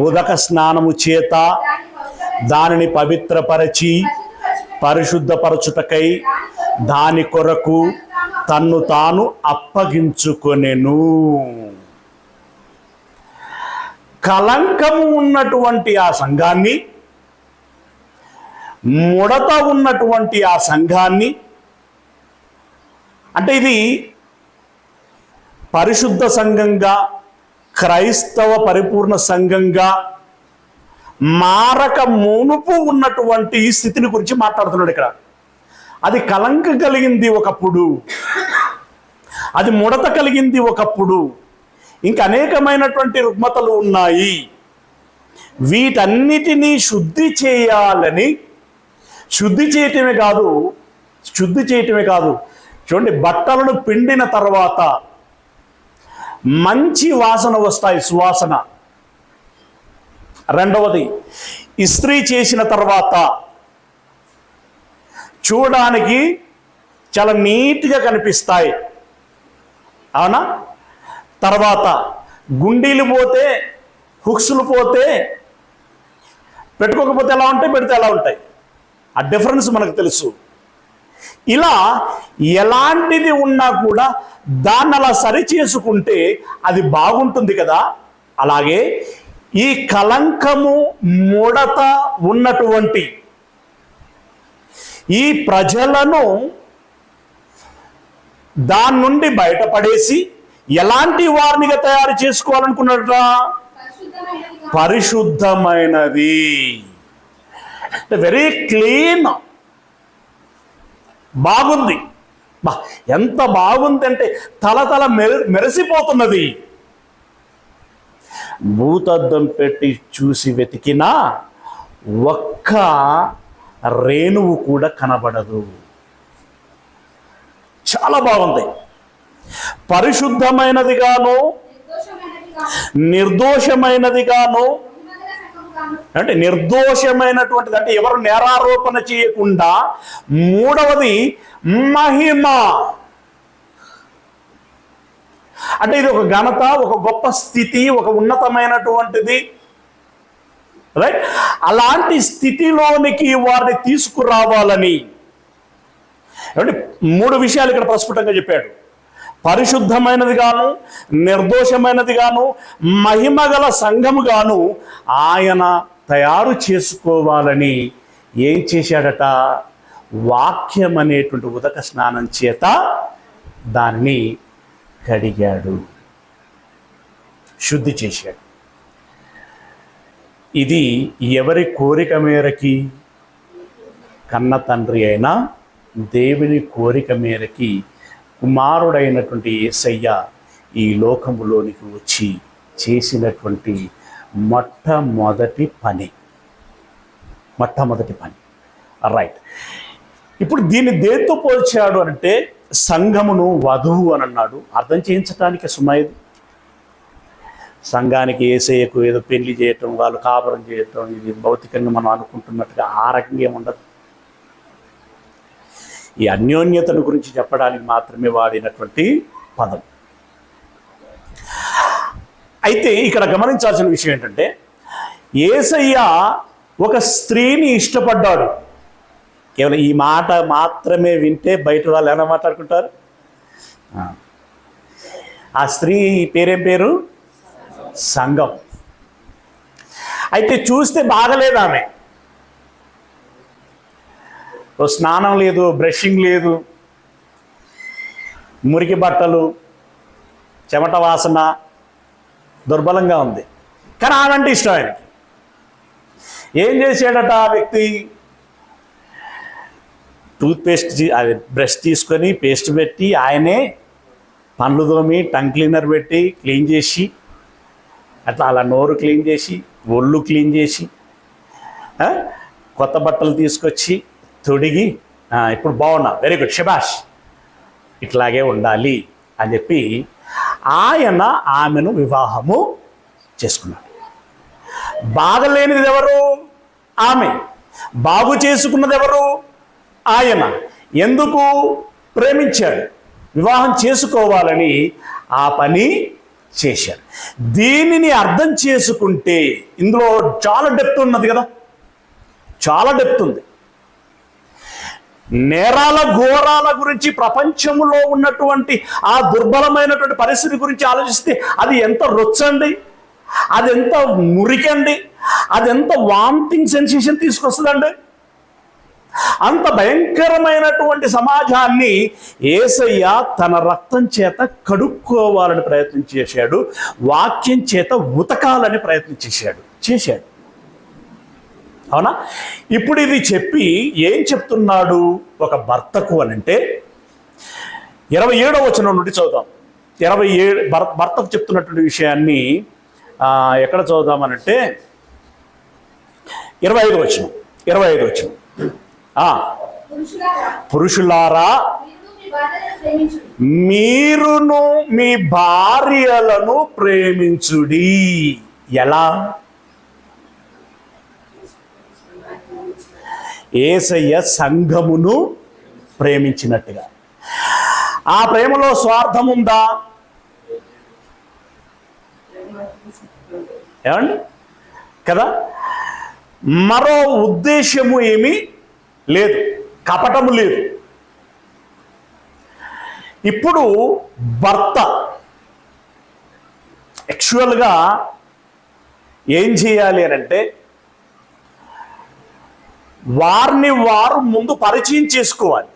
ఉదక స్నానము చేత దానిని పవిత్రపరచి పరిశుద్ధపరచుటకై దాని కొరకు తన్ను తాను అప్పగించుకొనెను. కలంకము ఉన్నటువంటి ఆ సంఘాన్ని, ముడత ఉన్నటువంటి ఆ సంఘాన్ని, అంటే ఇది పరిశుద్ధ సంఘంగా, క్రైస్తవ పరిపూర్ణ సంఘంగా మారక మునుపు ఉన్నటువంటి స్థితిని గురించి మాట్లాడుతున్నాడు ఇక్కడ. అది కలంకం కలిగింది ఒకప్పుడు, అది ముడత కలిగింది ఒకప్పుడు, ఇంకా అనేకమైనటువంటి రుగ్మతలు ఉన్నాయి. వీటన్నిటినీ శుద్ధి చేయాలని, శుద్ధి చేయటమే కాదు చూడండి, బట్టలను పిండిన తర్వాత మంచి వాసన వస్తాయి, సువాసన. రెండవది, ఇస్త్రీ చేసిన తర్వాత చూడడానికి చాలా నీట్గా కనిపిస్తాయి, అవునా? తర్వాత గుండీలు పోతే, హుక్స్లు పోతే, పెట్టుకోకపోతే ఎలా ఉంటాయి, పెడితే ఎలా ఉంటాయి, ఆ డిఫరెన్స్ మనకు తెలుసు. ఇలా ఎలాంటిది ఉన్నా కూడా దాన్ని అలా సరి చేసుకుంటే అది బాగుంటుంది కదా. అలాగే ఈ కలంకము, ముడత ఉన్నటువంటి ఈ ప్రజలను దాని నుండి బయటపడేసి ఎలాంటి వారినిగా తయారు చేసుకోవాలనుకున్నాడట? పరిశుద్ధమైనది. Very clean. బాగుంది. ఎంత బాగుంది అంటే తల మెరిసిపోతున్నది. భూతద్దం పెట్టి చూసి వెతికినా ఒక్క రేణువు కూడా కనబడదు. చాలా బాగుంది. పరిశుద్ధమైనదిగాను, నిర్దోషమైనదిగాను, అంటే నిర్దోషమైనటువంటిది అంటే ఎవరు నేరారోపణ చేయకుండా. మూడవది మహిమ. అంటే ఇది ఒక ఘనత, ఒక గొప్ప స్థితి, ఒక ఉన్నతమైనటువంటిది. రైట్? అలాంటి స్థితిలోనికి వారిని తీసుకురావాలని అంటే 3 విషయాలు ఇక్కడ ప్రస్ఫుటంగా చెప్పాడు. పరిశుద్ధమైనది గాను, నిర్దోషమైనది గాను, మహిమగల సంఘము గాను ఆయన తయారు చేసుకోవాలని ఏం చేశాడట? వాక్యం అనేటువంటి ఉదక స్నానం చేత దాన్ని కడిగాడు, శుద్ధి చేశాడు. ఇది ఎవరి కోరిక మేరకి? కన్న తండ్రి అయిన దేవుని కోరిక మేరకి కుమారుడైనటువంటి యేసయ్య ఈ లోకములోనికి వచ్చి చేసినటువంటి మొట్టమొదటి పని. రైట్. ఇప్పుడు దీన్ని దేంతో పోల్చాడు అంటే సంఘమును వధువు అని అన్నాడు. అర్థం చేయించడానికి సుమైది. సంఘానికి యేసయ్యకు ఏదో పెళ్లి చేయటం, వాళ్ళు కాపురం చేయటం, ఇది భౌతికంగా మనం అనుకుంటున్నట్టుగా ఆ రకంగా ఏముండదు. ఈ అన్యోన్యతను గురించి చెప్పడానికి మాత్రమే వాడినటువంటి పదం. అయితే ఇక్కడ గమనించాల్సిన విషయం ఏంటంటే యేసయ్య ఒక స్త్రీని ఇష్టపడ్డాడు. కేవలం ఈ మాట మాత్రమే వింటే బయట వాళ్ళు ఎలా మాట్లాడుకుంటారు? ఆ స్త్రీ పేరేం పేరు? సంఘం. అయితే చూస్తే బాగలేదు ఆమె. ఓ స్నానం లేదు, బ్రషింగ్ లేదు, మురికి బట్టలు, చెమట వాసన, దుర్బలంగా ఉంది. కానీ ఆమె అంటే ఇష్టం ఆయనకి. ఏం చేశాడట ఆ వ్యక్తి? టూత్పేస్ట్ అది బ్రష్ తీసుకొని పేస్ట్ పెట్టి ఆయనే పండ్లు తోమి టంగ్ క్లీనర్ పెట్టి క్లీన్ చేసి అలా నోరు క్లీన్ చేసి ఒళ్ళు క్లీన్ చేసి కొత్త బట్టలు తీసుకొచ్చి తొడిగి ఇప్పుడు బాగున్నా, వెరీ గుడ్, శబాష్, ఇట్లాగే ఉండాలి అని చెప్పి ఆయన ఆమెను వివాహము చేసుకున్నాడు. బాగలేనిది ఎవరు? ఆమె. బాగు చేసుకున్నది ఎవరు? ఆయన. ఎందుకు? ప్రేమించాడు, వివాహం చేసుకోవాలని ఆ పని చేశాడు. దీనిని అర్థం చేసుకుంటే ఇందులో చాలా డెప్త్ ఉన్నది కదా, చాలా డెప్త్ ఉంది. నేరాల ఘోరాల గురించి, ప్రపంచంలో ఉన్నటువంటి ఆ దుర్బలమైనటువంటి పరిస్థితి గురించి ఆలోచిస్తే అది ఎంత రొచ్చండి, అది ఎంత మురికండి, అది ఎంత వామిటింగ్ సెన్సేషన్ తీసుకొస్తుందండి. అంత భయంకరమైనటువంటి సమాజాన్ని యేసయ్య తన రక్తం చేత కడుక్కోవాలని ప్రయత్నం చేశాడు, వాక్యం చేత ఉతకాలని ప్రయత్నం చేశాడు. అవునా? ఇప్పుడు ఇది చెప్పి ఏం చెప్తున్నాడు ఒక భర్తకు అని అంటే 27వ వచనం నుండి చదువుదాం. 27 భర్తకు చెప్తున్నటువంటి విషయాన్ని ఎక్కడ చదువుదామనంటే 25వ వచనం. పురుషులారా, మీరును మీ భార్యలను ప్రేమించుడి. ఎలా? యేసయ్య సంఘమును ప్రేమించినట్టుగా. ఆ ప్రేమలో స్వార్థం ఉందా? ఏమండి కదా? మరో ఉద్దేశము ఏమీ లేదు, కపటము లేదు. ఇప్పుడు భర్త యాక్చువల్గా ఏం చేయాలి అని అంటే వారిని వారు ముందు పరిచయం చేసుకోవాలి.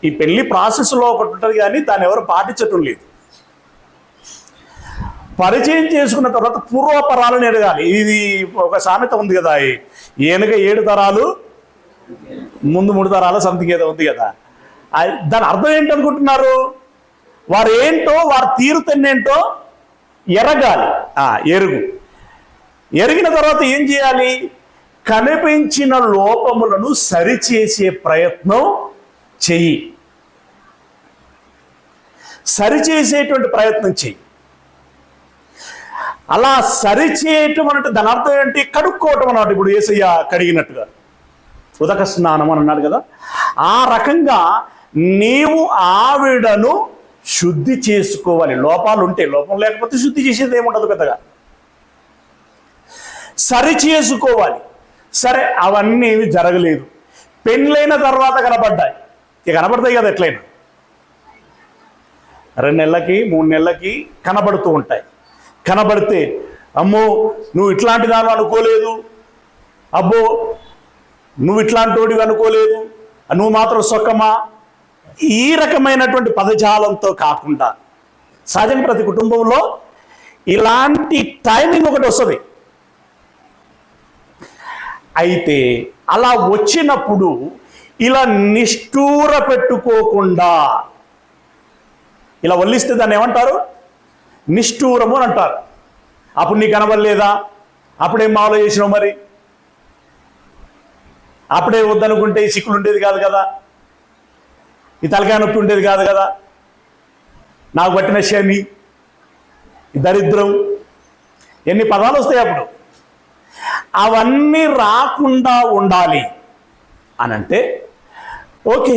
ఈ పెళ్లి ప్రాసెస్లో ఒకటి ఉంటుంది, కానీ దాన్ని ఎవరు పాటించటం లేదు. పరిచయం చేసుకున్న తర్వాత పూర్వపరాలను ఎడగాలి. ఇది ఒక సామెత ఉంది కదా, ఏనుగ 7 తరాలు ముందు 3 తరాలు సంథింగ్ ఏదో ఉంది కదా. దాని అర్థం ఏంటనుకుంటున్నారు? వారు ఏంటో, వారి తీరుతెన్నేంటో ఎరగాలి. ఎరిగిన తర్వాత ఏం చేయాలి? కనిపించిన లోపములను సరిచేసే ప్రయత్నం చెయ్యి. సరిచేసేటువంటి ప్రయత్నం చెయ్యి. అలా సరిచేయటం అంటే దాని అర్థం ఏంటి? కడుక్కోవటం అన్నమాట. ఇప్పుడు యేసయ్య కడిగినట్టుగా ఉదక స్నానం అని అన్నాడు కదా, ఆ రకంగా నీవు ఆవిడను శుద్ధి చేసుకోవాలి. లోపాలు ఉంటే, లోపం లేకపోతే శుద్ధి చేసేది ఏముండదు పెద్దగా. సరి చేసుకోవాలి. సరే, అవన్నీ ఏమి జరగలేదు. పెళ్ళైన తర్వాత కనబడ్డాయి. ఇక కనబడతాయి కదా, ఎట్లయినా 2 నెలలకి 3 నెలలకి కనబడుతూ ఉంటాయి. కనబడితే అమ్మో నువ్వు ఇట్లాంటి దాన్ని అనుకోలేదు, అబ్బో నువ్వు ఇట్లాంటి వాడివి అనుకోలేదు, నువ్వు మాత్రం సొక్కమా, ఈ రకమైనటువంటి పదజాలంతో కాకుండా సహజంగా ప్రతి కుటుంబంలో ఇలాంటి టైమింగ్ ఒకటి వస్తుంది. అయితే అలా వచ్చినప్పుడు ఇలా నిష్ఠూర పెట్టుకోకుండా ఇలా వల్లిస్తే దాన్ని ఏమంటారు? నిష్ఠూరము అని అంటారు. అప్పుడు నీకు కనబడలేదా? అప్పుడేం మాలో చేసినావు? మరి అప్పుడే వద్దనుకుంటే ఈ సిక్కులు ఉండేది కాదు కదా, ఈ తలకాయ నొప్పి ఉండేది కాదు కదా, నాకు పట్టిన శని, ఈ దరిద్రం, ఎన్ని పదాలు వస్తాయి అప్పుడు. అవన్నీ రాకుండా ఉండాలి అని అంటే ఓకే,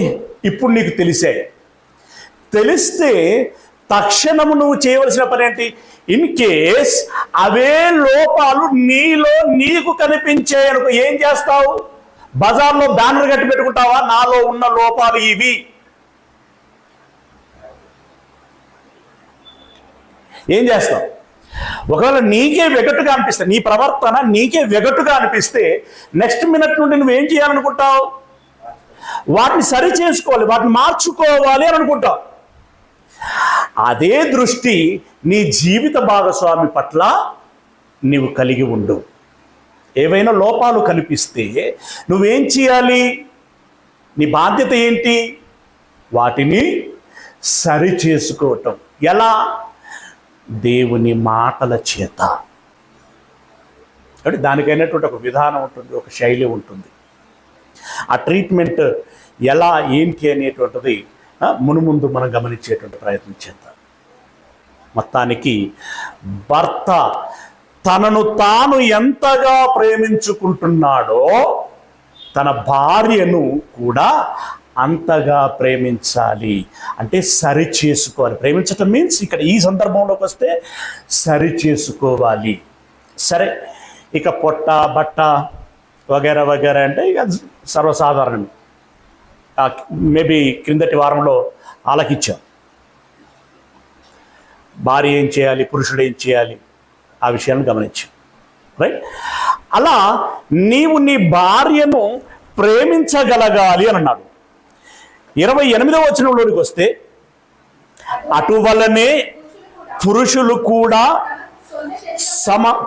ఇప్పుడు నీకు తెలిస్తే తక్షణము నువ్వు చేయవలసిన పని ఏంటి? ఇన్ కేస్ అవే లోపాలు నీలో నీకు కనిపించాయి అనుకో, ఏం చేస్తావు? బజార్లో బ్యానర్ కట్టి పెట్టుకుంటావా? నాలో ఉన్న లోపాలు ఇవి. ఏం చేస్తావు? ఒకవేళ నీకే వెగట్టుగా అనిపిస్తే, నీ ప్రవర్తన నీకే వెగట్టుగా అనిపిస్తే నెక్స్ట్ మినిట్ నుండి నువ్వేం చేయాలనుకుంటావు? వాటిని సరి చేసుకోవాలి, వాటిని మార్చుకోవాలి అని అనుకుంటావు. అదే దృష్టి నీ జీవిత భాగస్వామి పట్ల నీవు కలిగి ఉండు. ఏవైనా లోపాలు కనిపిస్తే నువ్వేం చేయాలి? నీ బాధ్యత ఏంటి? వాటిని సరి చేసుకోవటం. ఎలా? దేవుని మాటల చేత. అంటే దానికైనటువంటి ఒక విధానం ఉంటుంది, ఒక శైలి ఉంటుంది. ఆ ట్రీట్మెంట్ ఎలా ఏంటి అనేటువంటిది మునుముందు మనం గమనించేటువంటి ప్రయత్నం చేద్దాం. మొత్తానికి భర్త తనను తాను ఎంతగా ప్రేమించుకుంటున్నాడో తన భార్యను కూడా అంతగా ప్రేమించాలి. అంటే సరి చేసుకోవాలి. ప్రేమించటం మీన్స్ ఇక్కడ ఈ సందర్భంలోకి వస్తే సరి చేసుకోవాలి. సరే, ఇక పొట్ట బట్ట వగేరా వగేరా అంటే ఇక సర్వసాధారణమే. మేబీ క్రిందటి వారంలో ఆలకించాం. భార్య ఏం చేయాలి, పురుషుడు ఏం చేయాలి, ఆ విషయాన్ని గమనించాం. రైట్? అలా నీవు నీ భార్యను ప్రేమించగలగాలి అని అన్నాడు. 28వ వచనంలోనికి వస్తే అటువలనే పురుషులు కూడా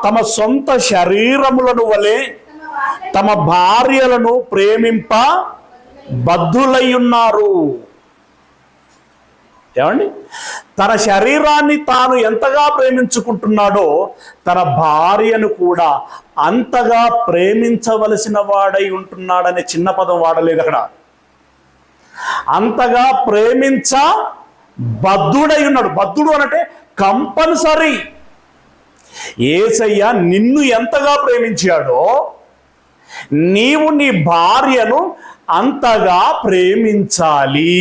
తమ సొంత శరీరములను వలె తమ భార్యలను ప్రేమింప బద్ధులై ఉన్నారు. ఏమండి? తన శరీరాన్ని తాను ఎంతగా ప్రేమించుకుంటున్నాడో తన భార్యను కూడా అంతగా ప్రేమించవలసిన వాడై ఉంటున్నాడనే చిన్న పదం వాడలేదు అక్కడ. అంతగా ప్రేమించ బద్ధుడై ఉన్నాడు. బద్ధుడు అనంటే కంపల్సరీ. యేసయ్య నిన్ను ఎంతగా ప్రేమించాడో నీవు నీ భార్యను అంతగా ప్రేమించాలి.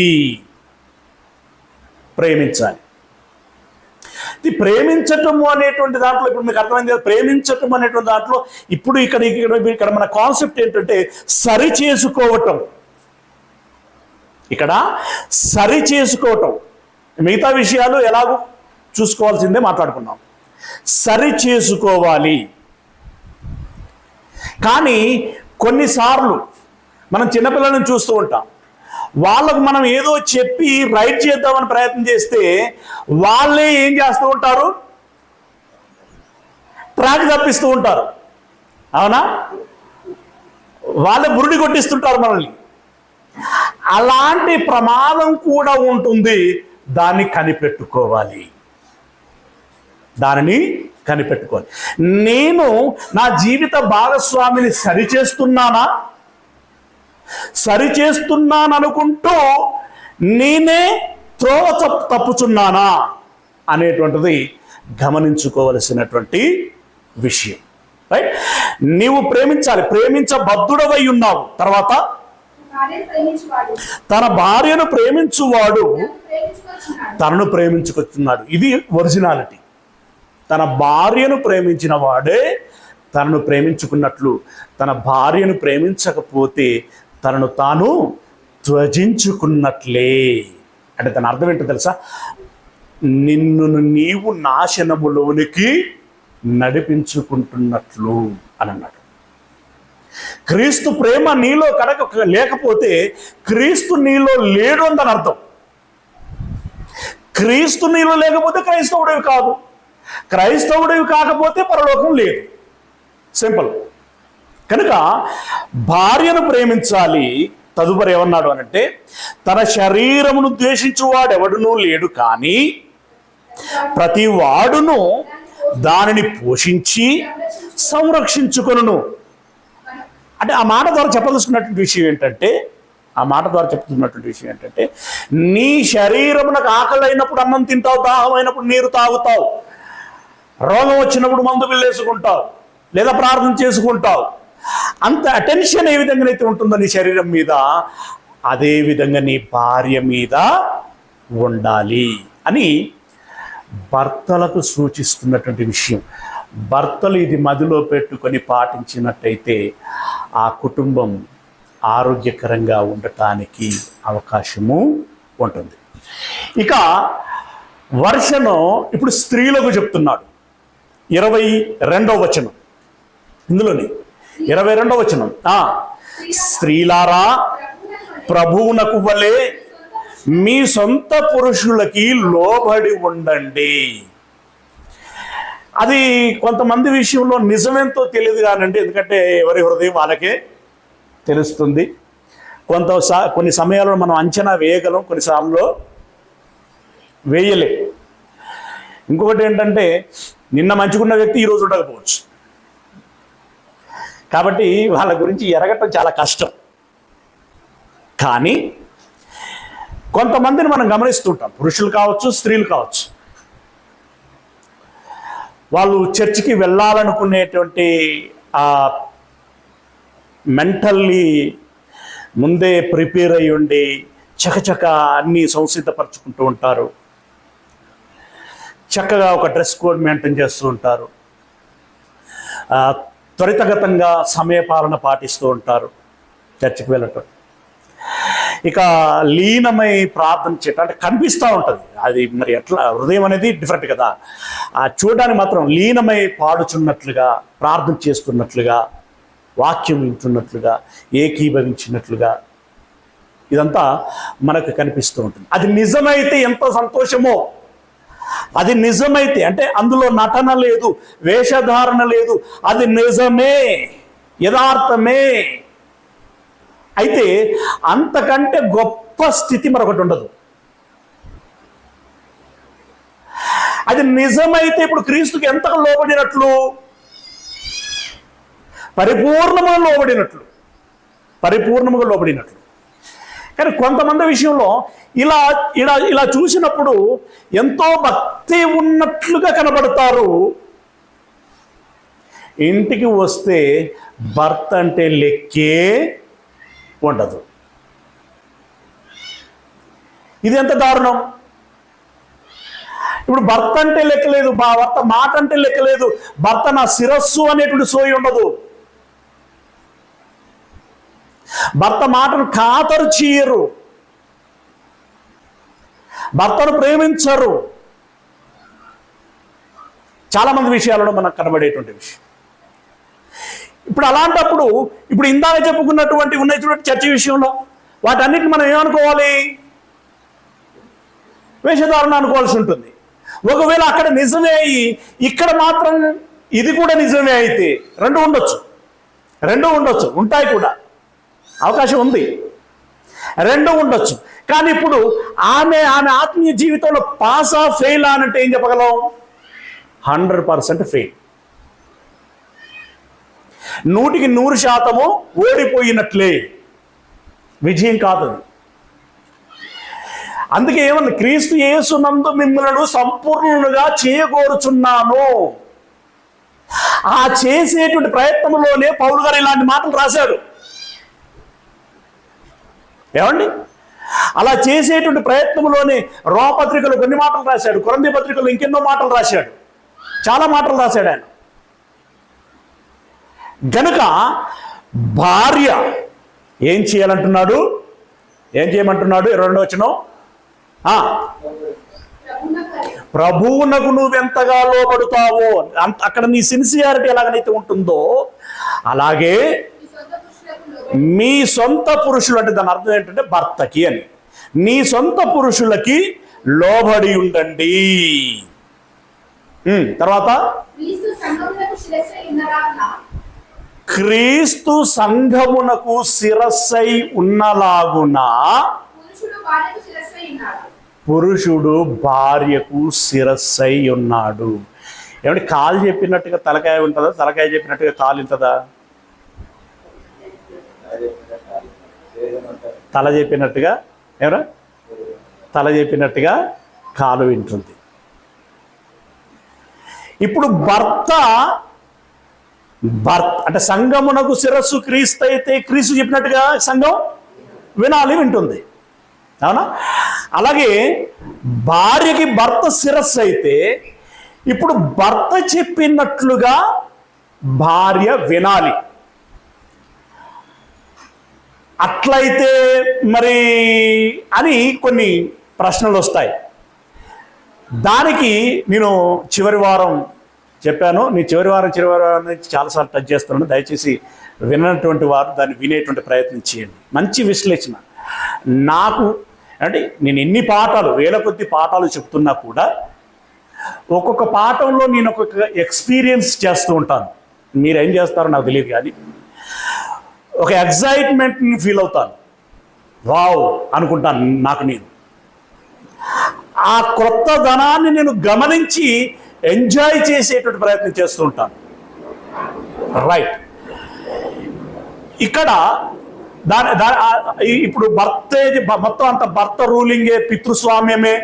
ఇది ప్రేమించటము అనేటువంటి దాంట్లో ఇప్పుడు మీకు అర్థమైంది కదా. ప్రేమించటం అనేటువంటి దాంట్లో ఇప్పుడు ఇక్కడ మన కాన్సెప్ట్ ఏంటంటే సరి చేసుకోవటం. ఇక్కడ సరి చేసుకోవటం. మిగతా విషయాలు ఎలాగో చూసుకోవాల్సిందే మాట్లాడుకున్నాం. సరి చేసుకోవాలి. కానీ కొన్నిసార్లు మనం చిన్నపిల్లలను చూస్తూ ఉంటాం. వాళ్ళకు మనం ఏదో చెప్పి రైట్ చేద్దామని ప్రయత్నం చేస్తే వాళ్ళే ఏం చేస్తూ ఉంటారు, ట్రాక్ తప్పిస్తూ ఉంటారు. అవునా? వాళ్ళే బురుడి కొట్టిస్తుంటారు మనల్ని. అలాంటి ప్రమాదం కూడా ఉంటుంది. దాన్ని కనిపెట్టుకోవాలి. నేను నా జీవిత భాగస్వామిని సరిచేస్తున్నాననుకుంటూ నేనే త్రోవ తప్పుచున్నానా అనేటువంటిది గమనించుకోవలసినటువంటి విషయం. రైట్? నీవు ప్రేమించాలి, ప్రేమించబద్ధుడవై ఉన్నావు. తర్వాత తన భార్యను ప్రేమించువాడు తనను ప్రేమించుకొచ్చున్నాడు. ఇది ఒరిజినాలిటీ. తన భార్యను ప్రేమించిన వాడే తనను ప్రేమించుకున్నట్లు. తన భార్యను ప్రేమించకపోతే తనను తాను త్యజించుకున్నట్లే. అంటే దాని అర్థం ఏంటో తెలుసా? నిన్ను నీవు నాశనములోనికి నడిపించుకుంటున్నట్లు అని అన్నాడు. క్రీస్తు ప్రేమ నీలో లేకపోతే క్రీస్తు నీలో లేడు అని అర్థం. క్రీస్తు నీలో లేకపోతే క్రైస్తవుడివి కాదు. క్రైస్తవుడివి కాకపోతే పరలోకం లేదు. సింపుల్. కనుక భార్యను ప్రేమించాలి. తదుపరి ఏమన్నాడు అనంటే, తన శరీరమును ద్వేషించువాడు ఎవడునూ లేడు, కానీ ప్రతి వాడును దానిని పోషించి సంరక్షించుకొనును. అంటే ఆ మాట ద్వారా చెప్పదలుచుకున్నటువంటి విషయం ఏంటంటే, నీ శరీరమునకు ఆకలి అయినప్పుడు అన్నం తింటావు, దాహం అయినప్పుడు నీరు తాగుతావు, రోగం వచ్చినప్పుడు మందు బిల్లేసుకుంటావు, లేదా ప్రార్థన చేసుకుంటావు. అంత అటెన్షన్ ఏ విధంగా అయితే ఉంటుందో నీ శరీరం మీద, అదే విధంగా నీ భార్య మీద ఉండాలి అని భర్తలకు సూచిస్తున్నటువంటి విషయం. భర్తలు ఇది మదిలో పెట్టుకొని పాటించినట్టయితే ఆ కుటుంబం ఆరోగ్యకరంగా ఉండటానికి అవకాశము ఉంటుంది. ఇక వర్షను ఇప్పుడు స్త్రీలకు చెప్తున్నాడు. 22వ వచనం, ఇందులోని 22వ వచనం, స్త్రీలారా ప్రభువునకు వలె మీ సొంత పురుషులకి లోబడి ఉండండి. అది కొంతమంది విషయంలో నిజమేంతో తెలియదు కానండి, ఎందుకంటే ఎవరి హృదయం వాళ్ళకే తెలుస్తుంది. కొన్ని సమయాల్లో మనం అంచనా వేయగలం, కొన్నిసార్లు వేయలే. ఇంకొకటి ఏంటంటే, నిన్న మంచుకున్న వ్యక్తి ఈరోజు ఉండకపోవచ్చు. కాబట్టి వాళ్ళ గురించి ఎరగటం చాలా కష్టం. కానీ కొంతమందిని మనం గమనిస్తుంటాం, పురుషులు కావచ్చు, స్త్రీలు కావచ్చు. వాళ్ళు చర్చికి వెళ్ళాలనుకునేటువంటి మెంటల్లీ ముందే ప్రిపేర్ అయ్యి ఉండి చకచక అన్నీ సంసిద్ధపరచుకుంటూ ఉంటారు. చక్కగా ఒక డ్రెస్ కోడ్ మెయింటైన్ చేస్తూ ఉంటారు. త్వరితగతంగా సమయపాలన పాటిస్తూ ఉంటారు చర్చికి వెళ్ళటం. ఇక లీనమై ప్రార్థన చేయటం అంటే కనిపిస్తూ ఉంటుంది. అది మరి ఎట్లా, హృదయం అనేది డిఫరెంట్ కదా. చూడడానికి మాత్రం లీనమై పాడుచున్నట్లుగా, ప్రార్థన చేస్తున్నట్లుగా, వాక్యం వింటున్నట్లుగా, ఏకీభవించినట్లుగా ఇదంతా మనకు కనిపిస్తూ ఉంటుంది. అది నిజమైతే ఎంత సంతోషమో. అది నిజమైతే అంటే అందులో నటన లేదు, వేషధారణ లేదు, అది నిజమే, యథార్థమే. అయితే అంతకంటే గొప్ప స్థితి మరొకటి ఉండదు. అది నిజమైతే ఇప్పుడు క్రీస్తుకి ఎంతగా లోబడినట్లు, పరిపూర్ణముగా లోబడినట్లు. కానీ కొంతమంది విషయంలో ఇలా ఇలా ఇలా చూసినప్పుడు ఎంతో భక్తి ఉన్నట్లుగా కనబడతారు. ఇంటికి వస్తే భర్త అంటే లెక్కే ఉండదు. ఇది ఎంత దారుణం. ఇప్పుడు భర్త అంటే లెక్కలేదు, భర్త మాట అంటే లెక్కలేదు, భర్త నా శిరస్సు అనేటువంటి సోయి ఉండదు. భర్త మాటను ఖాతరు చేయరు, భర్తను ప్రేమించరు. చాలామంది విషయాలలో మనకు కనబడేటువంటి విషయం. ఇప్పుడు అలాంటప్పుడు ఇప్పుడు ఇందాక చెప్పుకున్నటువంటి ఉన్నాయి చూడండి, చర్చ విషయంలో వాటన్నిటిని మనం ఏమనుకోవాలి? వేషధారణ అనుకోవాల్సి ఉంటుంది. ఒకవేళ అక్కడ నిజమే అయ్యి ఇక్కడ మాత్రం ఇది కూడా నిజమే అయితే రెండు ఉండొచ్చు, ఉంటాయి కూడా, అవకాశం ఉంది, రెండు ఉండొచ్చు. కానీ ఇప్పుడు ఆమె ఆత్మీయ జీవితంలో పాసా ఫెయిల్ అనంటే ఏం చెప్పగలం? 100% ఫెయిల్. 100% ఓడిపోయినట్లే, విజయం కాదు. అందుకే ఏమన్నా, క్రీస్తు యేసునందు మిమ్మల్ని సంపూర్ణులుగా చేయగోరుచున్నాను. ఆ చేసేటువంటి ప్రయత్నంలోనే పౌలు గారు ఇలాంటి మాటలు రాశాడు. ఏమండి? అలా చేసేటువంటి ప్రయత్నంలోనే రోమపత్రికలు కొన్ని మాటలు రాశాడు, కొరింథీ పత్రికలు ఇంకెన్నో మాటలు రాశాడు, చాలా మాటలు రాశాడు ఆయన. గనుక భార్య ఏం చేయాలంటున్నాడు? ఏం చేయమంటున్నాడు? 22వ వచనం, ప్రభువునకు నువ్వెంతగా లోబడుతావో, అక్కడ నీ సిన్సియారిటీ ఎలాగనైతే ఉంటుందో అలాగే మీ సొంత పురుషులు, అంటే దాని అర్థం ఏంటంటే భర్తకి అని, నీ సొంత పురుషులకి లోబడి ఉండండి. తర్వాత క్రీస్తు సంఘమునకు శిరస్సై ఉన్నలాగున పురుషుడు భార్యకు శిరస్సై ఉన్నాడు. ఏమంటే కాలు చెప్పినట్టుగా తలకాయ ఉంటుందా? తలకాయ చెప్పినట్టుగా కాలు ఉంటుందా? తల చెప్పినట్టుగా ఎవరా? తల చెప్పినట్టుగా కాలు వింటుంది. ఇప్పుడు భర్త అంటే సంఘమునకు శిరస్సు క్రీస్తు అయితే క్రీస్తు చెప్పినట్టుగా సంఘం వినాలి, వింటుంది. అవునా? అలాగే భార్యకి భర్త శిరస్సు అయితే ఇప్పుడు భర్త చెప్పినట్లుగా భార్య వినాలి. అట్లయితే మరి అని కొన్ని ప్రశ్నలు వస్తాయి. దానికి నేను చివరి వారం చెప్పాను. నేను చివరి వారం చాలాసార్లు టచ్ చేస్తున్నాను. దయచేసి వినటువంటి వారు దాన్ని వినేటువంటి ప్రయత్నం చేయండి. మంచి విశ్లేషణ. నాకు అంటే నేను ఎన్ని పాఠాలు, వేల కొద్ది పాఠాలు చెప్తున్నా కూడా ఒక్కొక్క పాఠంలో నేను ఒక్కొక్క ఎక్స్పీరియన్స్ చేస్తూ ఉంటాను. మీరేం చేస్తారో నాకు తెలియదు, కానీ ఒక ఎగ్జైట్మెంట్ని ఫీల్ అవుతాను. వావ్ అనుకుంటాను నాకు నేను. ఆ కొత్త ధనాన్ని నేను గమనించి ఎంజాయ్ చేసేటువంటి ప్రయత్నం చేస్తూ ఉంటాను. రైట్. ఇక్కడ ఇప్పుడు భర్త మొత్తం అంత భర్త రూలింగే, పితృస్వామ్యమే.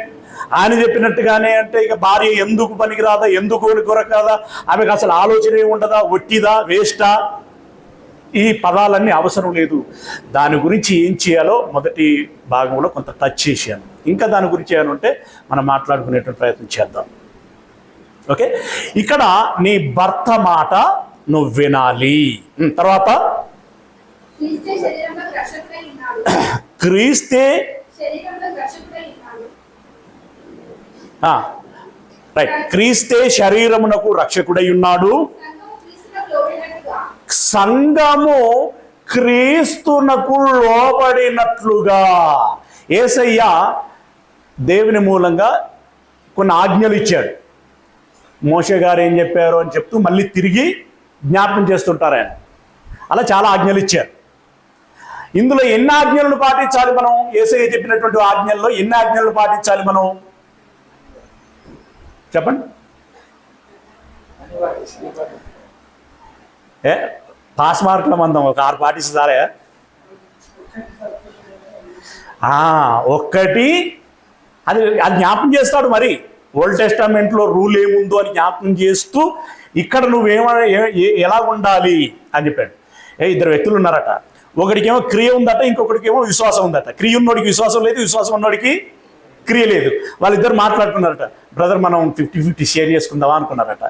ఆయన చెప్పినట్టుగానే అంటే ఇక భార్య ఎందుకు పనికిరాదా, ఎందుకు కొరకదా, ఆమెకు అసలు ఆలోచన ఉండదా, ఒట్టిదా, వేస్టా, ఈ పదాలన్నీ అవసరం లేదు. దాని గురించి ఏం చేయాలో మొదటి భాగంలో కొంత టచ్ చేశాను. ఇంకా దాని గురించి ఏమంటే మనం మాట్లాడుకునేటువంటి ప్రయత్నం చేద్దాం. ఓకే, ఇక్కడ నీ భర్త మాట నువ్వు వినాలి. తర్వాత క్రీస్తే రైట్, క్రీస్తే శరీరమునకు రక్షకుడై ఉన్నాడు. సంఘము క్రీస్తునకు లోబడినట్లుగా. యేసయ్య దేవుని మూలంగా కొన్ని ఆజ్ఞలు ఇచ్చాడు. మోషే గారు ఏం చెప్పారు అని చెప్తూ మళ్ళీ తిరిగి జ్ఞాపకం చేస్తుంటారు ఆయన. అలా చాలా ఆజ్ఞలు ఇచ్చారు. ఇందులో ఎన్ని ఆజ్ఞలను పాటించాలి మనం? యేసయ్య చెప్పినటువంటి ఆజ్ఞల్లో ఎన్ని ఆజ్ఞలను పాటించాలి మనం? చెప్పండి. పాస్ మార్కుల మందం ఒక 6 పాటిస్తారే. ఒక్కటి అది జ్ఞాపకం చేస్తాడు. మరి ఓల్డ్ టెస్టామెంట్లో రూల్ ఏముందో అని జ్ఞాపకం చేస్తూ ఇక్కడ ఎలా ఉండాలి అని చెప్పాడు. 2 వ్యక్తులు ఉన్నారట. ఒకడికేమో క్రియ ఉందట, ఇంకొకటికేమో విశ్వాసం ఉందట. క్రియ ఉన్నోడికి విశ్వాసం లేదు, విశ్వాసం ఉన్నోడికి క్రియ లేదు. వాళ్ళిద్దరు మాట్లాడుకున్నారట. బ్రదర్ మనం 50-50 షేర్ చేసుకుందామా అనుకున్నారట.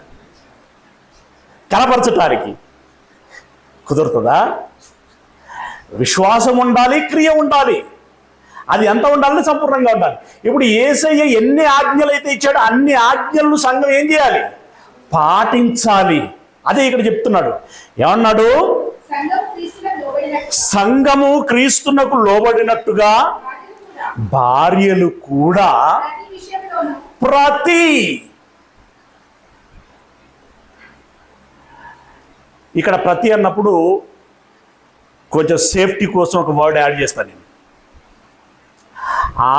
కనపరచటానికి కుదురుతుందా? విశ్వాసం ఉండాలి, క్రియ ఉండాలి. అది ఎంత ఉండాలని సంపూర్ణంగా ఉండాలి. ఇప్పుడు యేసయ్య ఎన్ని ఆజ్ఞలు అయితే ఇచ్చాడో అన్ని ఆజ్ఞలను సంఘం ఏం చేయాలి? పాటించాలి. అదే ఇక్కడ చెప్తున్నాడు. ఏమన్నాడు? సంఘము క్రీస్తునకు లోబడినట్టుగా భార్యలు కూడా ప్రతి ఇక్కడ ప్రతి అన్నప్పుడు కొంచెం సేఫ్టీ కోసం ఒక వర్డ్ యాడ్ చేస్తాను నేను.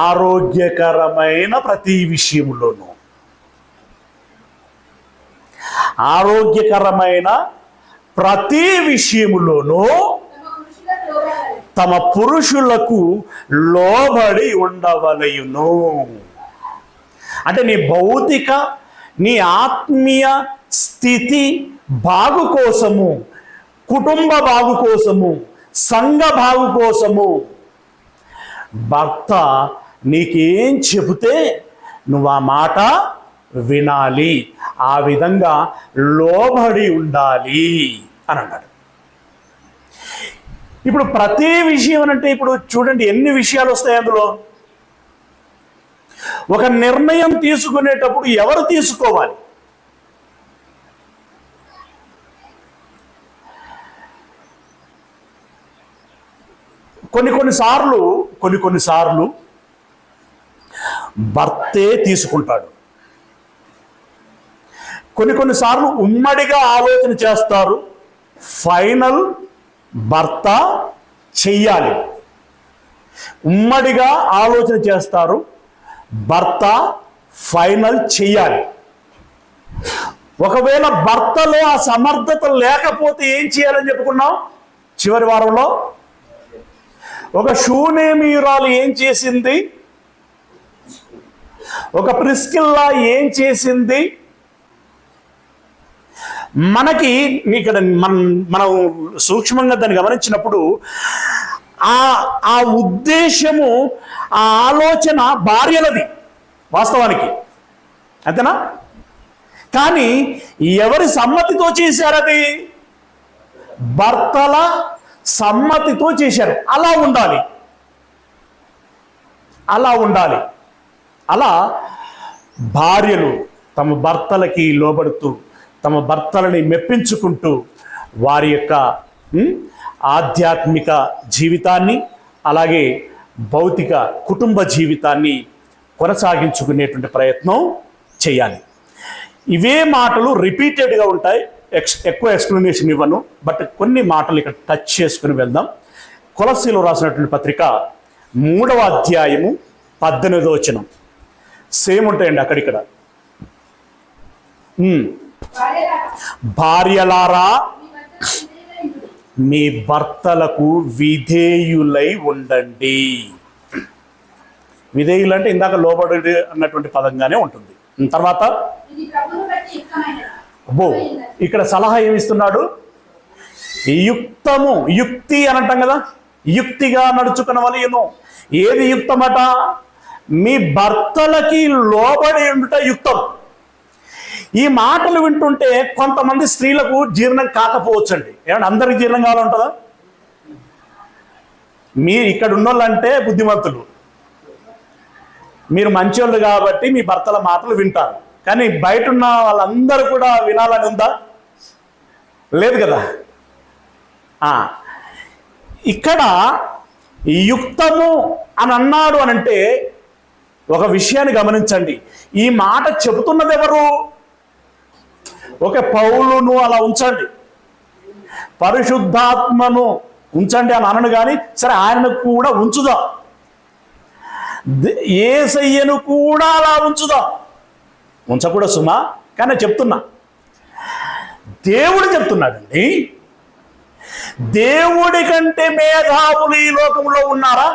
ఆరోగ్యకరమైన ప్రతి విషయంలోనూ, ఆరోగ్యకరమైన ప్రతి విషయములోనూ తమ పురుషులకు లోబడి ఉండవలయును. అంటే నీ భౌతిక, నీ ఆత్మీయ స్థితి బాగు కోసము, కుటుంబ బాగు కోసము, సంఘ బాగు కోసము భర్త నీకేం చెబితే నువ్వు ఆ మాట వినాలి, ఆ విధంగా లోబడి ఉండాలి అని అన్నాడు. ఇప్పుడు ప్రతి విషయం అంటే ఇప్పుడు చూడండి ఎన్ని విషయాలు వస్తాయి అందులో. ఒక నిర్ణయం తీసుకునేటప్పుడు ఎవరు తీసుకోవాలి? కొన్నిసార్లు భర్తే తీసుకుంటాడు. కొన్నిసార్లు ఉమ్మడిగా ఆలోచన చేస్తారు, ఫైనల్ భర్త చెయ్యాలి. ఉమ్మడిగా ఆలోచన చేస్తారు, భర్త ఫైనల్ చెయ్యాలి. ఒకవేళ భర్తలో ఆ సమర్థత లేకపోతే ఏం చేయాలని చెప్పుకున్నాం చివరి వారంలో. ఒక షూనేమీయురాలు ఏం చేసింది, ఒక ప్రిస్కిల్లా ఏం చేసింది, మనకి ఇక్కడ మనం సూక్ష్మంగా దాన్ని గమనించినప్పుడు ఆ ఉద్దేశము, ఆ ఆలోచన భార్యలది వాస్తవానికి, అంతేనా? కానీ ఎవరి సమ్మతితో చేశారది? భర్తల సమ్మతితో చేశారు. అలా ఉండాలి. అలా భార్యలు తమ భర్తలకి లోబడుతూ, తమ భర్తలని మెప్పించుకుంటూ వారి యొక్క ఆధ్యాత్మిక జీవితాన్ని, అలాగే భౌతిక కుటుంబ జీవితాన్ని కొనసాగించుకునేటువంటి ప్రయత్నం చేయాలి. ఇవే మాటలు రిపీటెడ్గా ఉంటాయి. ఎక్కువ ఎక్స్ప్లెనేషన్ ఇవ్వను, బట్ కొన్ని మాటలు ఇక్కడ టచ్ చేసుకుని వెళ్దాం. కొలస్సీలో రాసినటువంటి పత్రిక 3వ అధ్యాయము 18వ వచనం. సేమ్ ఉంటాయండి అక్కడిక్కడ. భార్యలారా మీ భర్తలకు విధేయులై ఉండండి. విధేయులు అంటే ఇందాక లోబడి అన్నటువంటి పదంగానే ఉంటుంది. తర్వాత ఇక్కడ సలహా ఏమిస్తున్నాడు? యుక్తి అని అంటాం కదా, యుక్తిగా నడుచుకునవలెను. ఏది యుక్తమట? మీ భర్తలకి లోబడి ఉండుట యుక్తం. ఈ మాటలు వింటుంటే కొంతమంది స్త్రీలకు జీర్ణం కాకపోవచ్చండి. ఏమంటే అందరికి జీర్ణం కావాలంటుందా? మీరు ఇక్కడ ఉన్నోళ్ళంటే బుద్ధిమంతులు, మీరు మంచోళ్ళు కాబట్టి మీ భర్తల మాటలు వింటారు. కానీ బయట ఉన్న వాళ్ళందరూ కూడా వినాలని ఉందా? లేదు కదా. ఇక్కడ యుక్తము అని అన్నాడు అనంటే ఒక విషయాన్ని గమనించండి. ఈ మాట చెబుతున్నది ఎవరు? ఒక పౌలును అలా ఉంచండి, పరిశుద్ధాత్మను ఉంచండి అని అనను. కానీ సరే, ఆయనను కూడా ఉంచుదాం, యేసయ్యను కూడా అలా ఉంచుదాం. ఉంచకూడదు సుమా, కానీ చెప్తున్నా, దేవుడు చెప్తున్నాడండి. దేవుడి కంటే మేధావులు ఈ లోకంలో ఉన్నారా?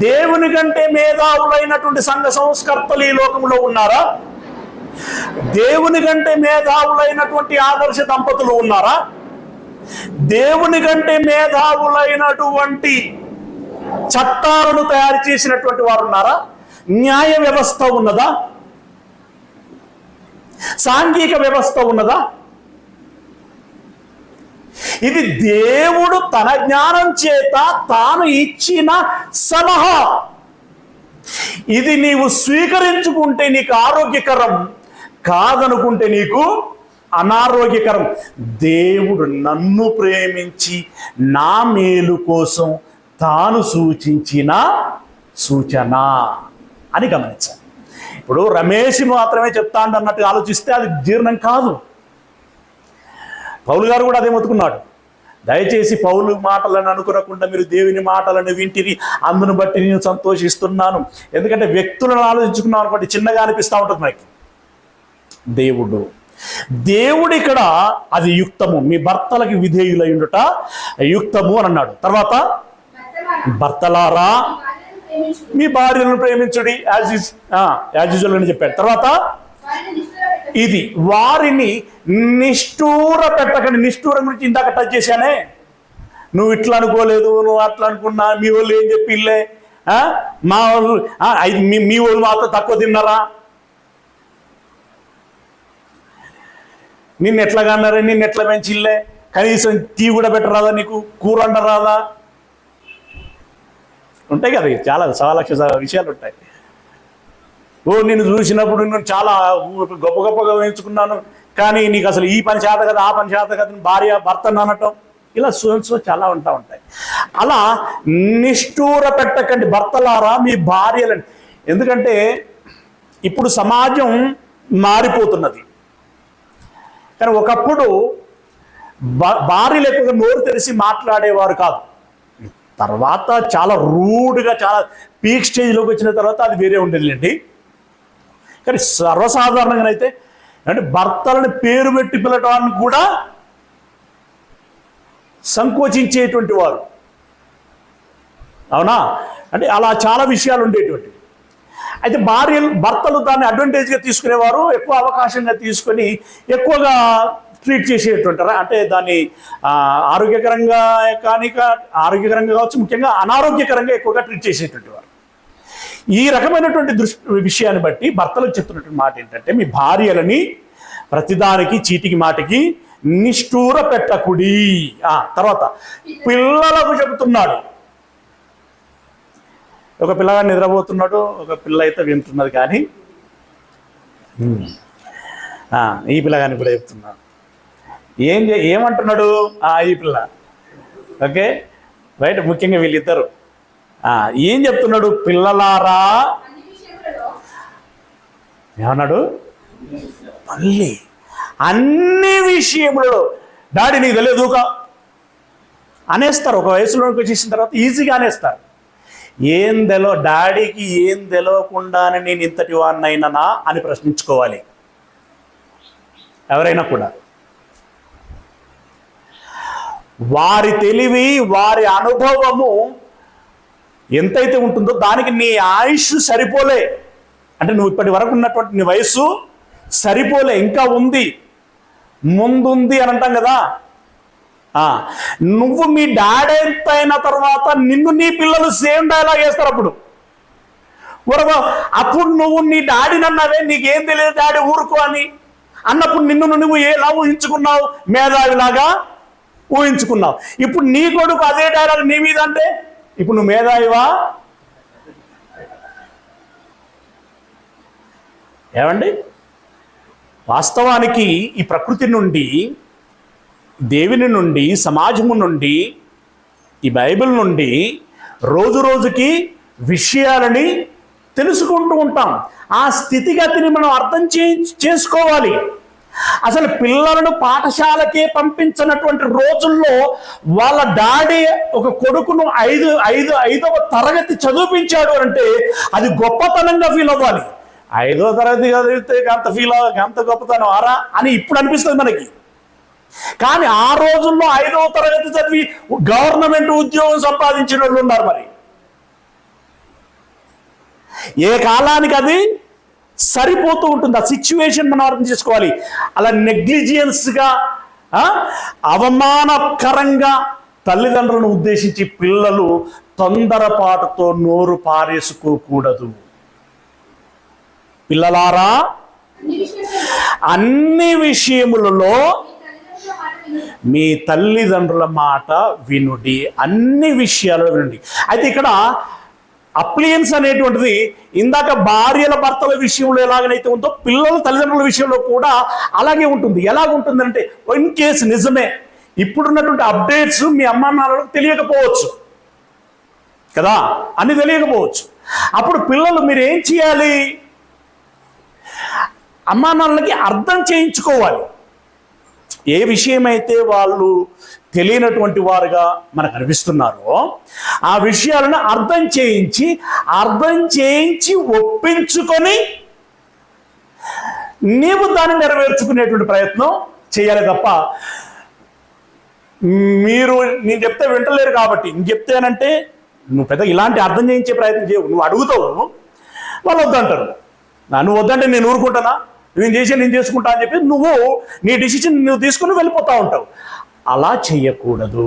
దేవుని కంటే మేధావులైనటువంటి సంఘ సంస్కర్తలు ఈ లోకంలో ఉన్నారా? దేవుని కంటే మేధావులైనటువంటి ఆదర్శ దంపతులు ఉన్నారా? దేవుని కంటే మేధావులైనటువంటి చట్టాలను తయారు చేసినటువంటి వారు ఉన్నారా? న్యాయ వ్యవస్థ ఉన్నదా? సాంఘిక వ్యవస్థ ఉన్నదా? ఇది దేవుడు తన జ్ఞానం చేత తాను ఇచ్చిన సలహా. ఇది నీవు స్వీకరించుకుంటే నీకు ఆరోగ్యకరం, కాదనుకుంటే నీకు అనారోగ్యకరం. దేవుడు నన్ను ప్రేమించి నా మేలు కోసం తాను సూచించిన సూచన అని గమనించాలి. ఇప్పుడు రమేష్ మాత్రమే చెప్తాడు అన్నట్టు ఆలోచిస్తే అది జీర్ణం కాదు. పౌలు గారు కూడా అదే మొత్తుకున్నాడు. దయచేసి పౌలు మాటలను అనుకునకుండా మీరు దేవుని మాటలను వింటిరి, అందును బట్టి నేను సంతోషిస్తున్నాను. ఎందుకంటే వ్యక్తులను ఆలోచించుకున్నాం అనుకోండి, చిన్నగా అనిపిస్తూ ఉంటుంది మనకి. దేవుడు ఇక్కడ అది యుక్తము, మీ భర్తలకి విధేయులై ఉండుట యుక్తము అని అన్నాడు. తర్వాత భర్తలారా మీ భార్యలను ప్రేమించుడి యాజ్ యూజువల్ అని చెప్పాడు. తర్వాత ఇది వారిని నిష్ఠూర పెట్టకండి. నిష్ఠూరం గురించి ఇందాక టచ్ చేశానే. నువ్వు ఇట్లా అనుకోలేదు, నువ్వు అట్లా అనుకున్నా, మీ వాళ్ళు ఏం చెప్పిల్లే, మా వాళ్ళు మీ వాళ్ళు మాత్రం తక్కువ తిన్నారా, నిన్ను ఎట్లాగా అన్నారే, నిన్ను ఎట్లా పెంచిల్లే, కనీసం టీ కూడా పెట్టరాదా, నీకు కూర అండరాదా, ఉంటాయి కదా చాలా సవాలక్ష విషయాలు ఉంటాయి. నిన్ను చూసినప్పుడు నేను చాలా గొప్ప గొప్పగా వేయించుకున్నాను, కానీ నీకు అసలు ఈ పని చేత కదా, ఆ పని చేత కదా, భార్య భర్తను అనటం, ఇలా సో చాలా ఉంటాయి. అలా నిష్ఠూర పెట్టకండి భర్తలారా మీ భార్యలని. ఎందుకంటే ఇప్పుడు సమాజం మారిపోతున్నది. కానీ ఒకప్పుడు భార్యలు ఎక్కువగా నోరు తెరిచి మాట్లాడేవారు కాదు. తర్వాత చాలా రూడ్గా, చాలా పీక్ స్టేజ్లోకి వచ్చిన తర్వాత అది వేరే ఉండేదిలేండి. కానీ సర్వసాధారణంగా అయితే అంటే భర్తలను పేరు పెట్టి పిలవటానికి కూడా సంకోచించేటువంటి వారు, అవునా? అంటే అలా చాలా విషయాలు ఉండేటువంటివి. అయితే భర్తలు దాన్ని అడ్వాంటేజ్గా తీసుకునేవారు, ఎక్కువ అవకాశంగా తీసుకొని ఎక్కువగా ట్రీట్ చేసేటువంటి, అంటే దాన్ని ఆరోగ్యకరంగా ఆరోగ్యకరంగా కావచ్చు, ముఖ్యంగా అనారోగ్యకరంగా ఎక్కువగా ట్రీట్ చేసేటువంటి వారు. ఈ రకమైనటువంటి విషయాన్ని బట్టి భర్తలకు చెప్తున్నటువంటి మాట ఏంటంటే, మీ భార్యలని ప్రతిదానికి చీటికి మాటికి నిష్ఠూర పెట్టకుడి. తర్వాత పిల్లలకు చెబుతున్నాడు. ఒక పిల్లగా నిద్రపోతున్నాడు, ఒక పిల్ల అయితే వింటున్నది, కానీ ఈ పిల్లగాని కూడా చెప్తున్నాడు. ఏమంటున్నాడు ఈ పిల్ల? ఓకే రైట్, ముఖ్యంగా వీళ్ళిద్దరు ఏం చెప్తున్నాడు? పిల్లలారా ఏమన్నాడు? మళ్ళీ అన్ని విషయములలో డాడీ నీకు తెలియదు అనేస్తారు. ఒక వయసులోకి వచ్చేసిన తర్వాత ఈజీగా అనేస్తారు. డాడీకి ఏం తెలియకుండానే నేను ఇంతటి వాడినైనా అని ప్రశ్నించుకోవాలి ఎవరైనా కూడా. వారి తెలివి, వారి అనుభవము ఎంతైతే ఉంటుందో దానికి నీ ఆయుష్ సరిపోలే. అంటే నువ్వు ఇప్పటి వరకు ఉన్నటువంటి నీ వయస్సు సరిపోలే, ఇంకా ఉంది, ముందుంది అని అంటాం కదా. నువ్వు మీ డాడీ ఎంత అయిన తర్వాత నిన్ను నీ పిల్లలు సేమ్ డైలాగ్ వేస్తారు. అప్పుడు నువ్వు నీ డాడీని అన్నావే, నీకేం తెలియదు డాడీ ఊరుకో అని అన్నప్పుడు నిన్ను నువ్వు ఎలా ఊహించుకున్నావు? మేధావిలాగా ఊహించుకున్నావు. ఇప్పుడు నీ కొడుకు అదే డైలాగ్ నీ మీద అంటే ఇప్పుడు నువ్వు మేధావివా? ఏమండి, వాస్తవానికి ఈ ప్రకృతి నుండి, దేవుని నుండి, సమాజము నుండి, ఈ బైబిల్ నుండి రోజు రోజుకి విషయాలని తెలుసుకుంటూ ఉంటాం. ఆ స్థితిగతిని మనం అర్థం చేసుకోవాలి. అసలు పిల్లలను పాఠశాలకే పంపించినటువంటి రోజుల్లో వాళ్ళ డాడీ ఒక కొడుకును ఐదవ తరగతి చదివించాడు అంటే అది గొప్పతనంగా ఫీల్ అవ్వాలి. 5వ తరగతి చదివితే అంత గొప్పతనం ఆరా అని ఇప్పుడు అనిపిస్తుంది మనకి. కానీ ఆ రోజుల్లో 5వ తరగతి చదివి గవర్నమెంట్ ఉద్యోగం సంపాదించిన వాళ్ళు ఉన్నారు. మరి ఏ కాలానికి అది సరిపోతూ ఉంటుంది. ఆ సిచ్యువేషన్ మనం అర్థం చేసుకోవాలి. అలా నెగ్లిజియన్స్గా, అవమానకరంగా తల్లిదండ్రులను ఉద్దేశించి పిల్లలు తొందరపాటుతో నోరు పారేసుకోకూడదు. పిల్లలారా అన్ని విషయములలో మీ తల్లిదండ్రుల మాట వినుడి. అన్ని విషయాలు వినండి. అయితే ఇక్కడ అప్లియన్స్ అనేటువంటిది ఇందాక భార్యల భర్తల విషయంలో ఎలాగనైతే ఉందో పిల్లల తల్లిదండ్రుల విషయంలో కూడా అలాగే ఉంటుంది. ఎలాగుంటుందంటే ఇన్ కేసు నిజమే ఇప్పుడున్నటువంటి అప్డేట్స్ మీ అమ్మా నాన్నలకు తెలియకపోవచ్చు కదా, అని తెలియకపోవచ్చు. అప్పుడు పిల్లలు మీరు ఏం చేయాలి? అమ్మా నాన్నలకి అర్థం చేయించుకోవాలి. ఏ విషయమైతే వాళ్ళు తెలియనటువంటి వారుగా మనకు అనిపిస్తున్నారో ఆ విషయాలను అర్థం చేయించి ఒప్పించుకొని నీవు దాన్ని నెరవేర్చుకునేటువంటి ప్రయత్నం చేయాలి తప్ప నేను చెప్తే వింటలేరు కాబట్టి నేను చెప్తేనంటే నువ్వు పెద్ద ఇలాంటి అర్థం చేయించే ప్రయత్నం చేయవు. నువ్వు అడుగుతావు, వాళ్ళు వద్దంటారు. నువ్వు వద్దంటే నేను ఊరుకుంటానా, నేను చేసుకుంటా అని చెప్పి నువ్వు నీ డిసిషన్ నువ్వు తీసుకుని వెళ్ళిపోతూ ఉంటావు. అలా చేయకూడదు.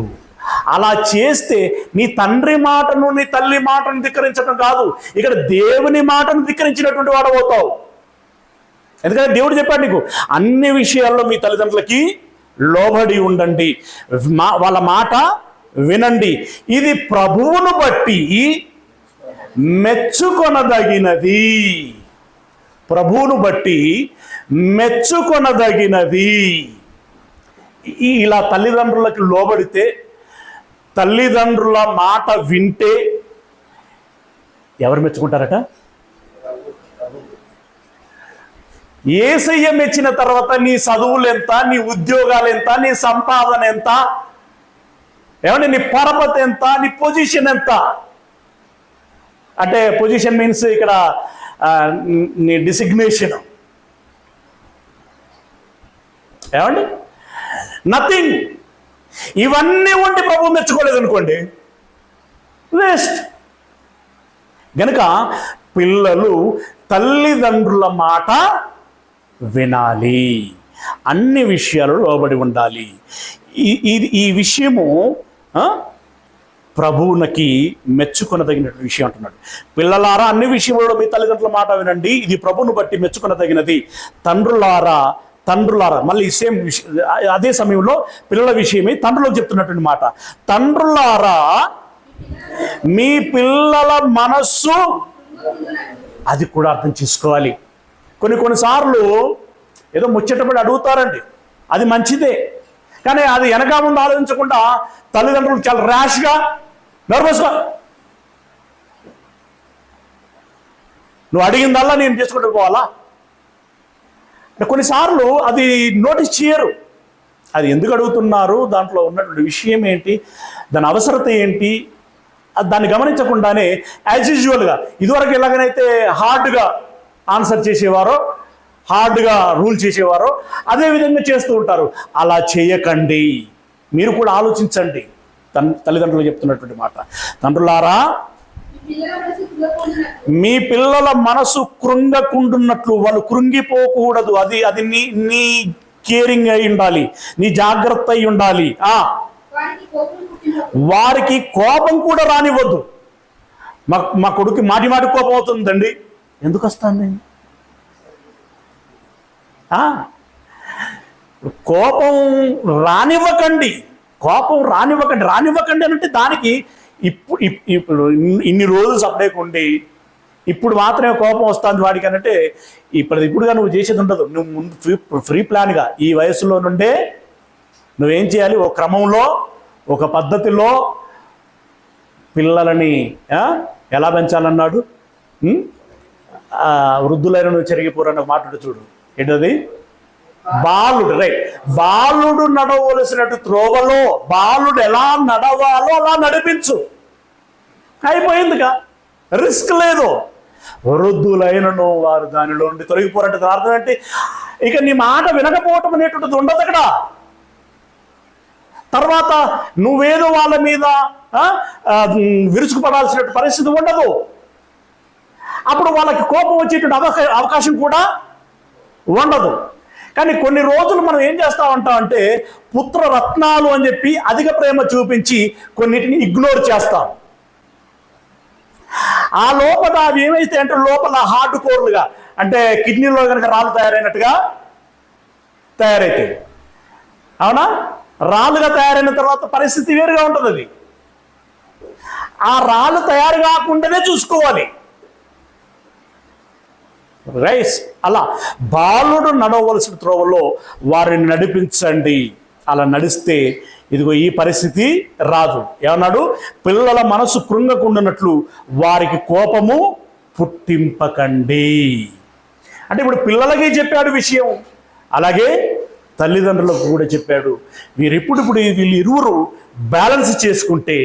అలా చేస్తే నీ తండ్రి మాటను నీ తల్లి మాటను ధిక్కరించడం కాదు, ఇక్కడ దేవుని మాటను ధిక్కరించినటువంటి వాడు అవుతావు. ఎందుకంటే దేవుడు చెప్పాడు నీకు అన్ని విషయాల్లో మీ తల్లిదండ్రులకి లోబడి ఉండండి, వాళ్ళ మాట వినండి, ఇది ప్రభువును బట్టి మెచ్చుకొనదగినది. ప్రభువును బట్టి మెచ్చుకొనదగినది. ఇలా తల్లిదండ్రులకు లోబడితే, తల్లిదండ్రుల మాట వింటే ఎవరు మెచ్చుకుంటారట? యేసయ్య మెచ్చిన తర్వాత నీ చదువులు ఎంత, నీ ఉద్యోగాలు ఎంత, నీ సంపాదన ఎంత, ఏమంటే నీ పరపతి ఎంత, నీ పొజిషన్ ఎంత. అంటే పొజిషన్ మీన్స్ ఇక్కడ నీ డిసిగ్నేషన్, ఏమండి నథింగ్. ఇవన్నీ ఉండి ప్రభు మెచ్చుకోలేదు అనుకోండి, వేస్ట్. గనుక పిల్లలు తల్లిదండ్రుల మాట వినాలి, అన్ని విషయాలు లోబడి ఉండాలి. ఈ విషయము ప్రభువునకి మెచ్చుకొనదగిన విషయం అంటున్నాడు. పిల్లలారా అన్ని విషయంలో మీ తల్లిదండ్రుల మాట వినండి, ఇది ప్రభువును బట్టి మెచ్చుకొనదగినది. తండ్రులారా మళ్ళీ సేమ్ అదే సమయంలో పిల్లల విషయమే తండ్రులకు చెప్తున్నటువంటి మాట. తండ్రులారా మీ పిల్లల మనస్సు, అది కూడా అర్థం చేసుకోవాలి. కొన్నిసార్లు ఏదో ముచ్చటపడి అడుగుతారండి, అది మంచిదే. కానీ అది వెనక ముందు ఆలోచించకుండా తల్లిదండ్రులు చాలా ర్యాష్గా, నర్వస్గా నువ్వు అడిగిందల్లా నేను చేసుకుంటూ పోవాలా. కొన్నిసార్లు అది నోటీస్ చేయరు. అది ఎందుకు అడుగుతున్నారు, దాంట్లో ఉన్నటువంటి విషయం ఏంటి, దాని అవసరత ఏంటి, దాన్ని గమనించకుండానే యాజ్ యూజువల్గా ఇదివరకు ఎలాగనైతే హార్డ్గా ఆన్సర్ చేసేవారో, హార్డ్గా రూల్ చేసేవారో అదే విధంగా చేస్తూ ఉంటారు. అలా చేయకండి, మీరు కూడా ఆలోచించండి. తల్లిదండ్రులు చెప్తున్నటువంటి మాట, తండ్రులారా మీ పిల్లల మనసు కృంగకుండున్నట్లు, వాళ్ళు కృంగిపోకూడదు. అది నీ కేరింగ్ అయి ఉండాలి, నీ జాగ్రత్త అయి ఉండాలి. వారికి కోపం కూడా రానివ్వద్దు. మా కొడుకు మాటి కోపం అవుతుందండి, ఎందుకు వస్తాను నేను? కోపం రానివ్వకండి అని అంటే దానికి ఇప్పుడు ఇన్ని రోజులు సపరేట్ ఉండి ఇప్పుడు మాత్రమే కోపం వస్తుంది వాడికి అనంటే ఇప్పుడుగా నువ్వు చేసేది ఉండదు. నువ్వు ముందు ఫ్రీ ప్లాన్గా ఈ వయసులో నుండే నువ్వేం చేయాలి, ఒక క్రమంలో ఒక పద్ధతిలో పిల్లలని ఎలా పెంచాలన్నాడు. వృద్ధులైన నువ్వు చెరిగిపోరన్న మాట చూడు, ఏంటది? బాలుడు, రైట్. బాలుడు నడవలసినట్టు త్రోవలో బాలుడు ఎలా నడవాలో అలా నడిపించు, అయిపోయిందిగా, రిస్క్ లేదు. వృద్ధులైనను వారు దానిలో నుండి తొలగిపోరంటే అర్థం ఏంటి? ఇక నీ మాట వినకపోవటం అనేటువంటిది ఉండదు అక్కడ. తర్వాత నువ్వేదో వాళ్ళ మీద విరుచుకుపడాల్సినట్టు పరిస్థితి ఉండదు. అప్పుడు వాళ్ళకి కోపం వచ్చేటువంటి అవకాశం కూడా ఉండదు. కానీ కొన్ని రోజులు మనం ఏం చేస్తా ఉంటాం అంటే పుత్రరత్నాలు అని చెప్పి అధిక ప్రేమ చూపించి కొన్నిటిని ఇగ్నోర్ చేస్తాం. ఆ లోపల అవి ఏమైతే అంటే లోపల హార్డ్ కోర్లుగా, అంటే కిడ్నీలో కనుక రాళ్ళు తయారైనట్టుగా తయారైతాయి. అవునా? రాళ్ళుగా తయారైన తర్వాత పరిస్థితి వేరుగా ఉంటుంది. ఆ రాళ్ళు తయారు కాకుండానే చూసుకోవాలి. రైస్ అలా బాలుడు నడవలసిన త్రోవలో వారిని నడిపించండి. అలా నడిస్తే ఇదిగో ఈ పరిస్థితి రాదు. ఏమన్నాడు? పిల్లల మనసు కృంగకుండానట్లు వారికి కోపము పుట్టింపకండి. అంటే ఇప్పుడు పిల్లలకి చెప్పాడు విషయం, అలాగే తల్లిదండ్రులకు కూడా చెప్పాడు. వీళ్ళు ఇరువురు బ్యాలెన్స్ చేసుకుంటే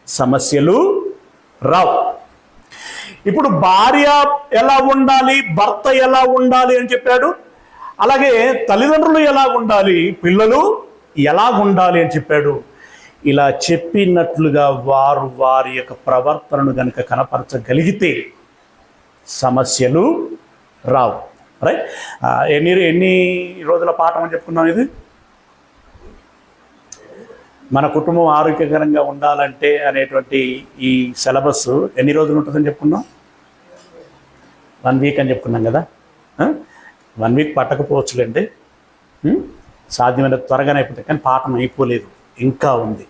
సమస్యలు రావు. ఇప్పుడు భార్య ఎలా ఉండాలి, భర్త ఎలా ఉండాలి అని చెప్పాడు. అలాగే తల్లిదండ్రులు ఎలా ఉండాలి, పిల్లలు ఎలా ఉండాలి అని చెప్పాడు. ఇలా చెప్పినట్లుగా వారు వారి యొక్క ప్రవర్తనను కనుక కనపరచగలిగితే సమస్యలు రావు. రైట్? ఎన్ని రోజుల పాఠం అని చెప్పుకున్నాం ఇది? మన కుటుంబం ఆరోగ్యకరంగా ఉండాలంటే అనేటువంటి ఈ సిలబస్ ఎన్ని రోజులు ఉంటుందని చెప్పుకున్నాం? 1 వీక్ అని చెప్పుకున్నాం కదా. 1 వీక్ పట్టకపోవచ్చులేండి, సాధ్యమైన త్వరగానే అయిపోతుంది. కానీ పాఠం అయిపోలేదు, ఇంకా ఉంది.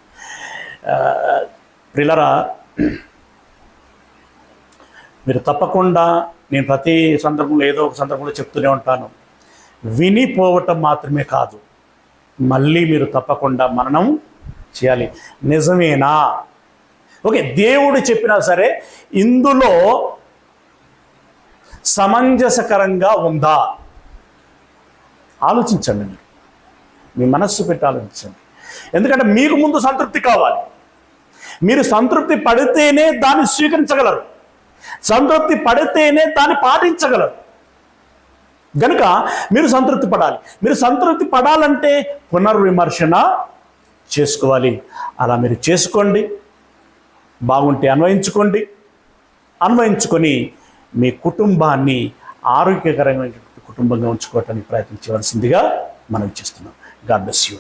ప్రియులారా, మీరు తప్పకుండా, నేను ప్రతి సందర్భంలో ఏదో ఒక సందర్భంలో చెప్తూనే ఉంటాను, వినిపోవటం మాత్రమే కాదు, మళ్ళీ మీరు తప్పకుండా మననం చేయాలి. నిజమేనా? ఓకే, దేవుడు చెప్పినా సరే ఇందులో సమంజసకరంగా ఉందా? ఆలోచించండి. మీరు మీ మనస్సు పెట్టి ఆలోచించండి. ఎందుకంటే మీకు ముందు సంతృప్తి కావాలి. మీరు సంతృప్తి పడితేనే దాన్ని స్వీకరించగలరు, సంతృప్తి పడితేనే దాన్ని పాటించగలరు. కనుక మీరు సంతృప్తి పడాలి. మీరు సంతృప్తి పడాలంటే పునర్విమర్శన చేసుకోవాలి. అలా మీరు చేసుకోండి. బాగుంటే అన్వయించుకొని మీ కుటుంబాన్ని ఆరోగ్యకరమైన కుటుంబంగా ఉంచుకోవటానికి ప్రయత్నించవలసిందిగా మనం చేస్తున్నాం. God bless you.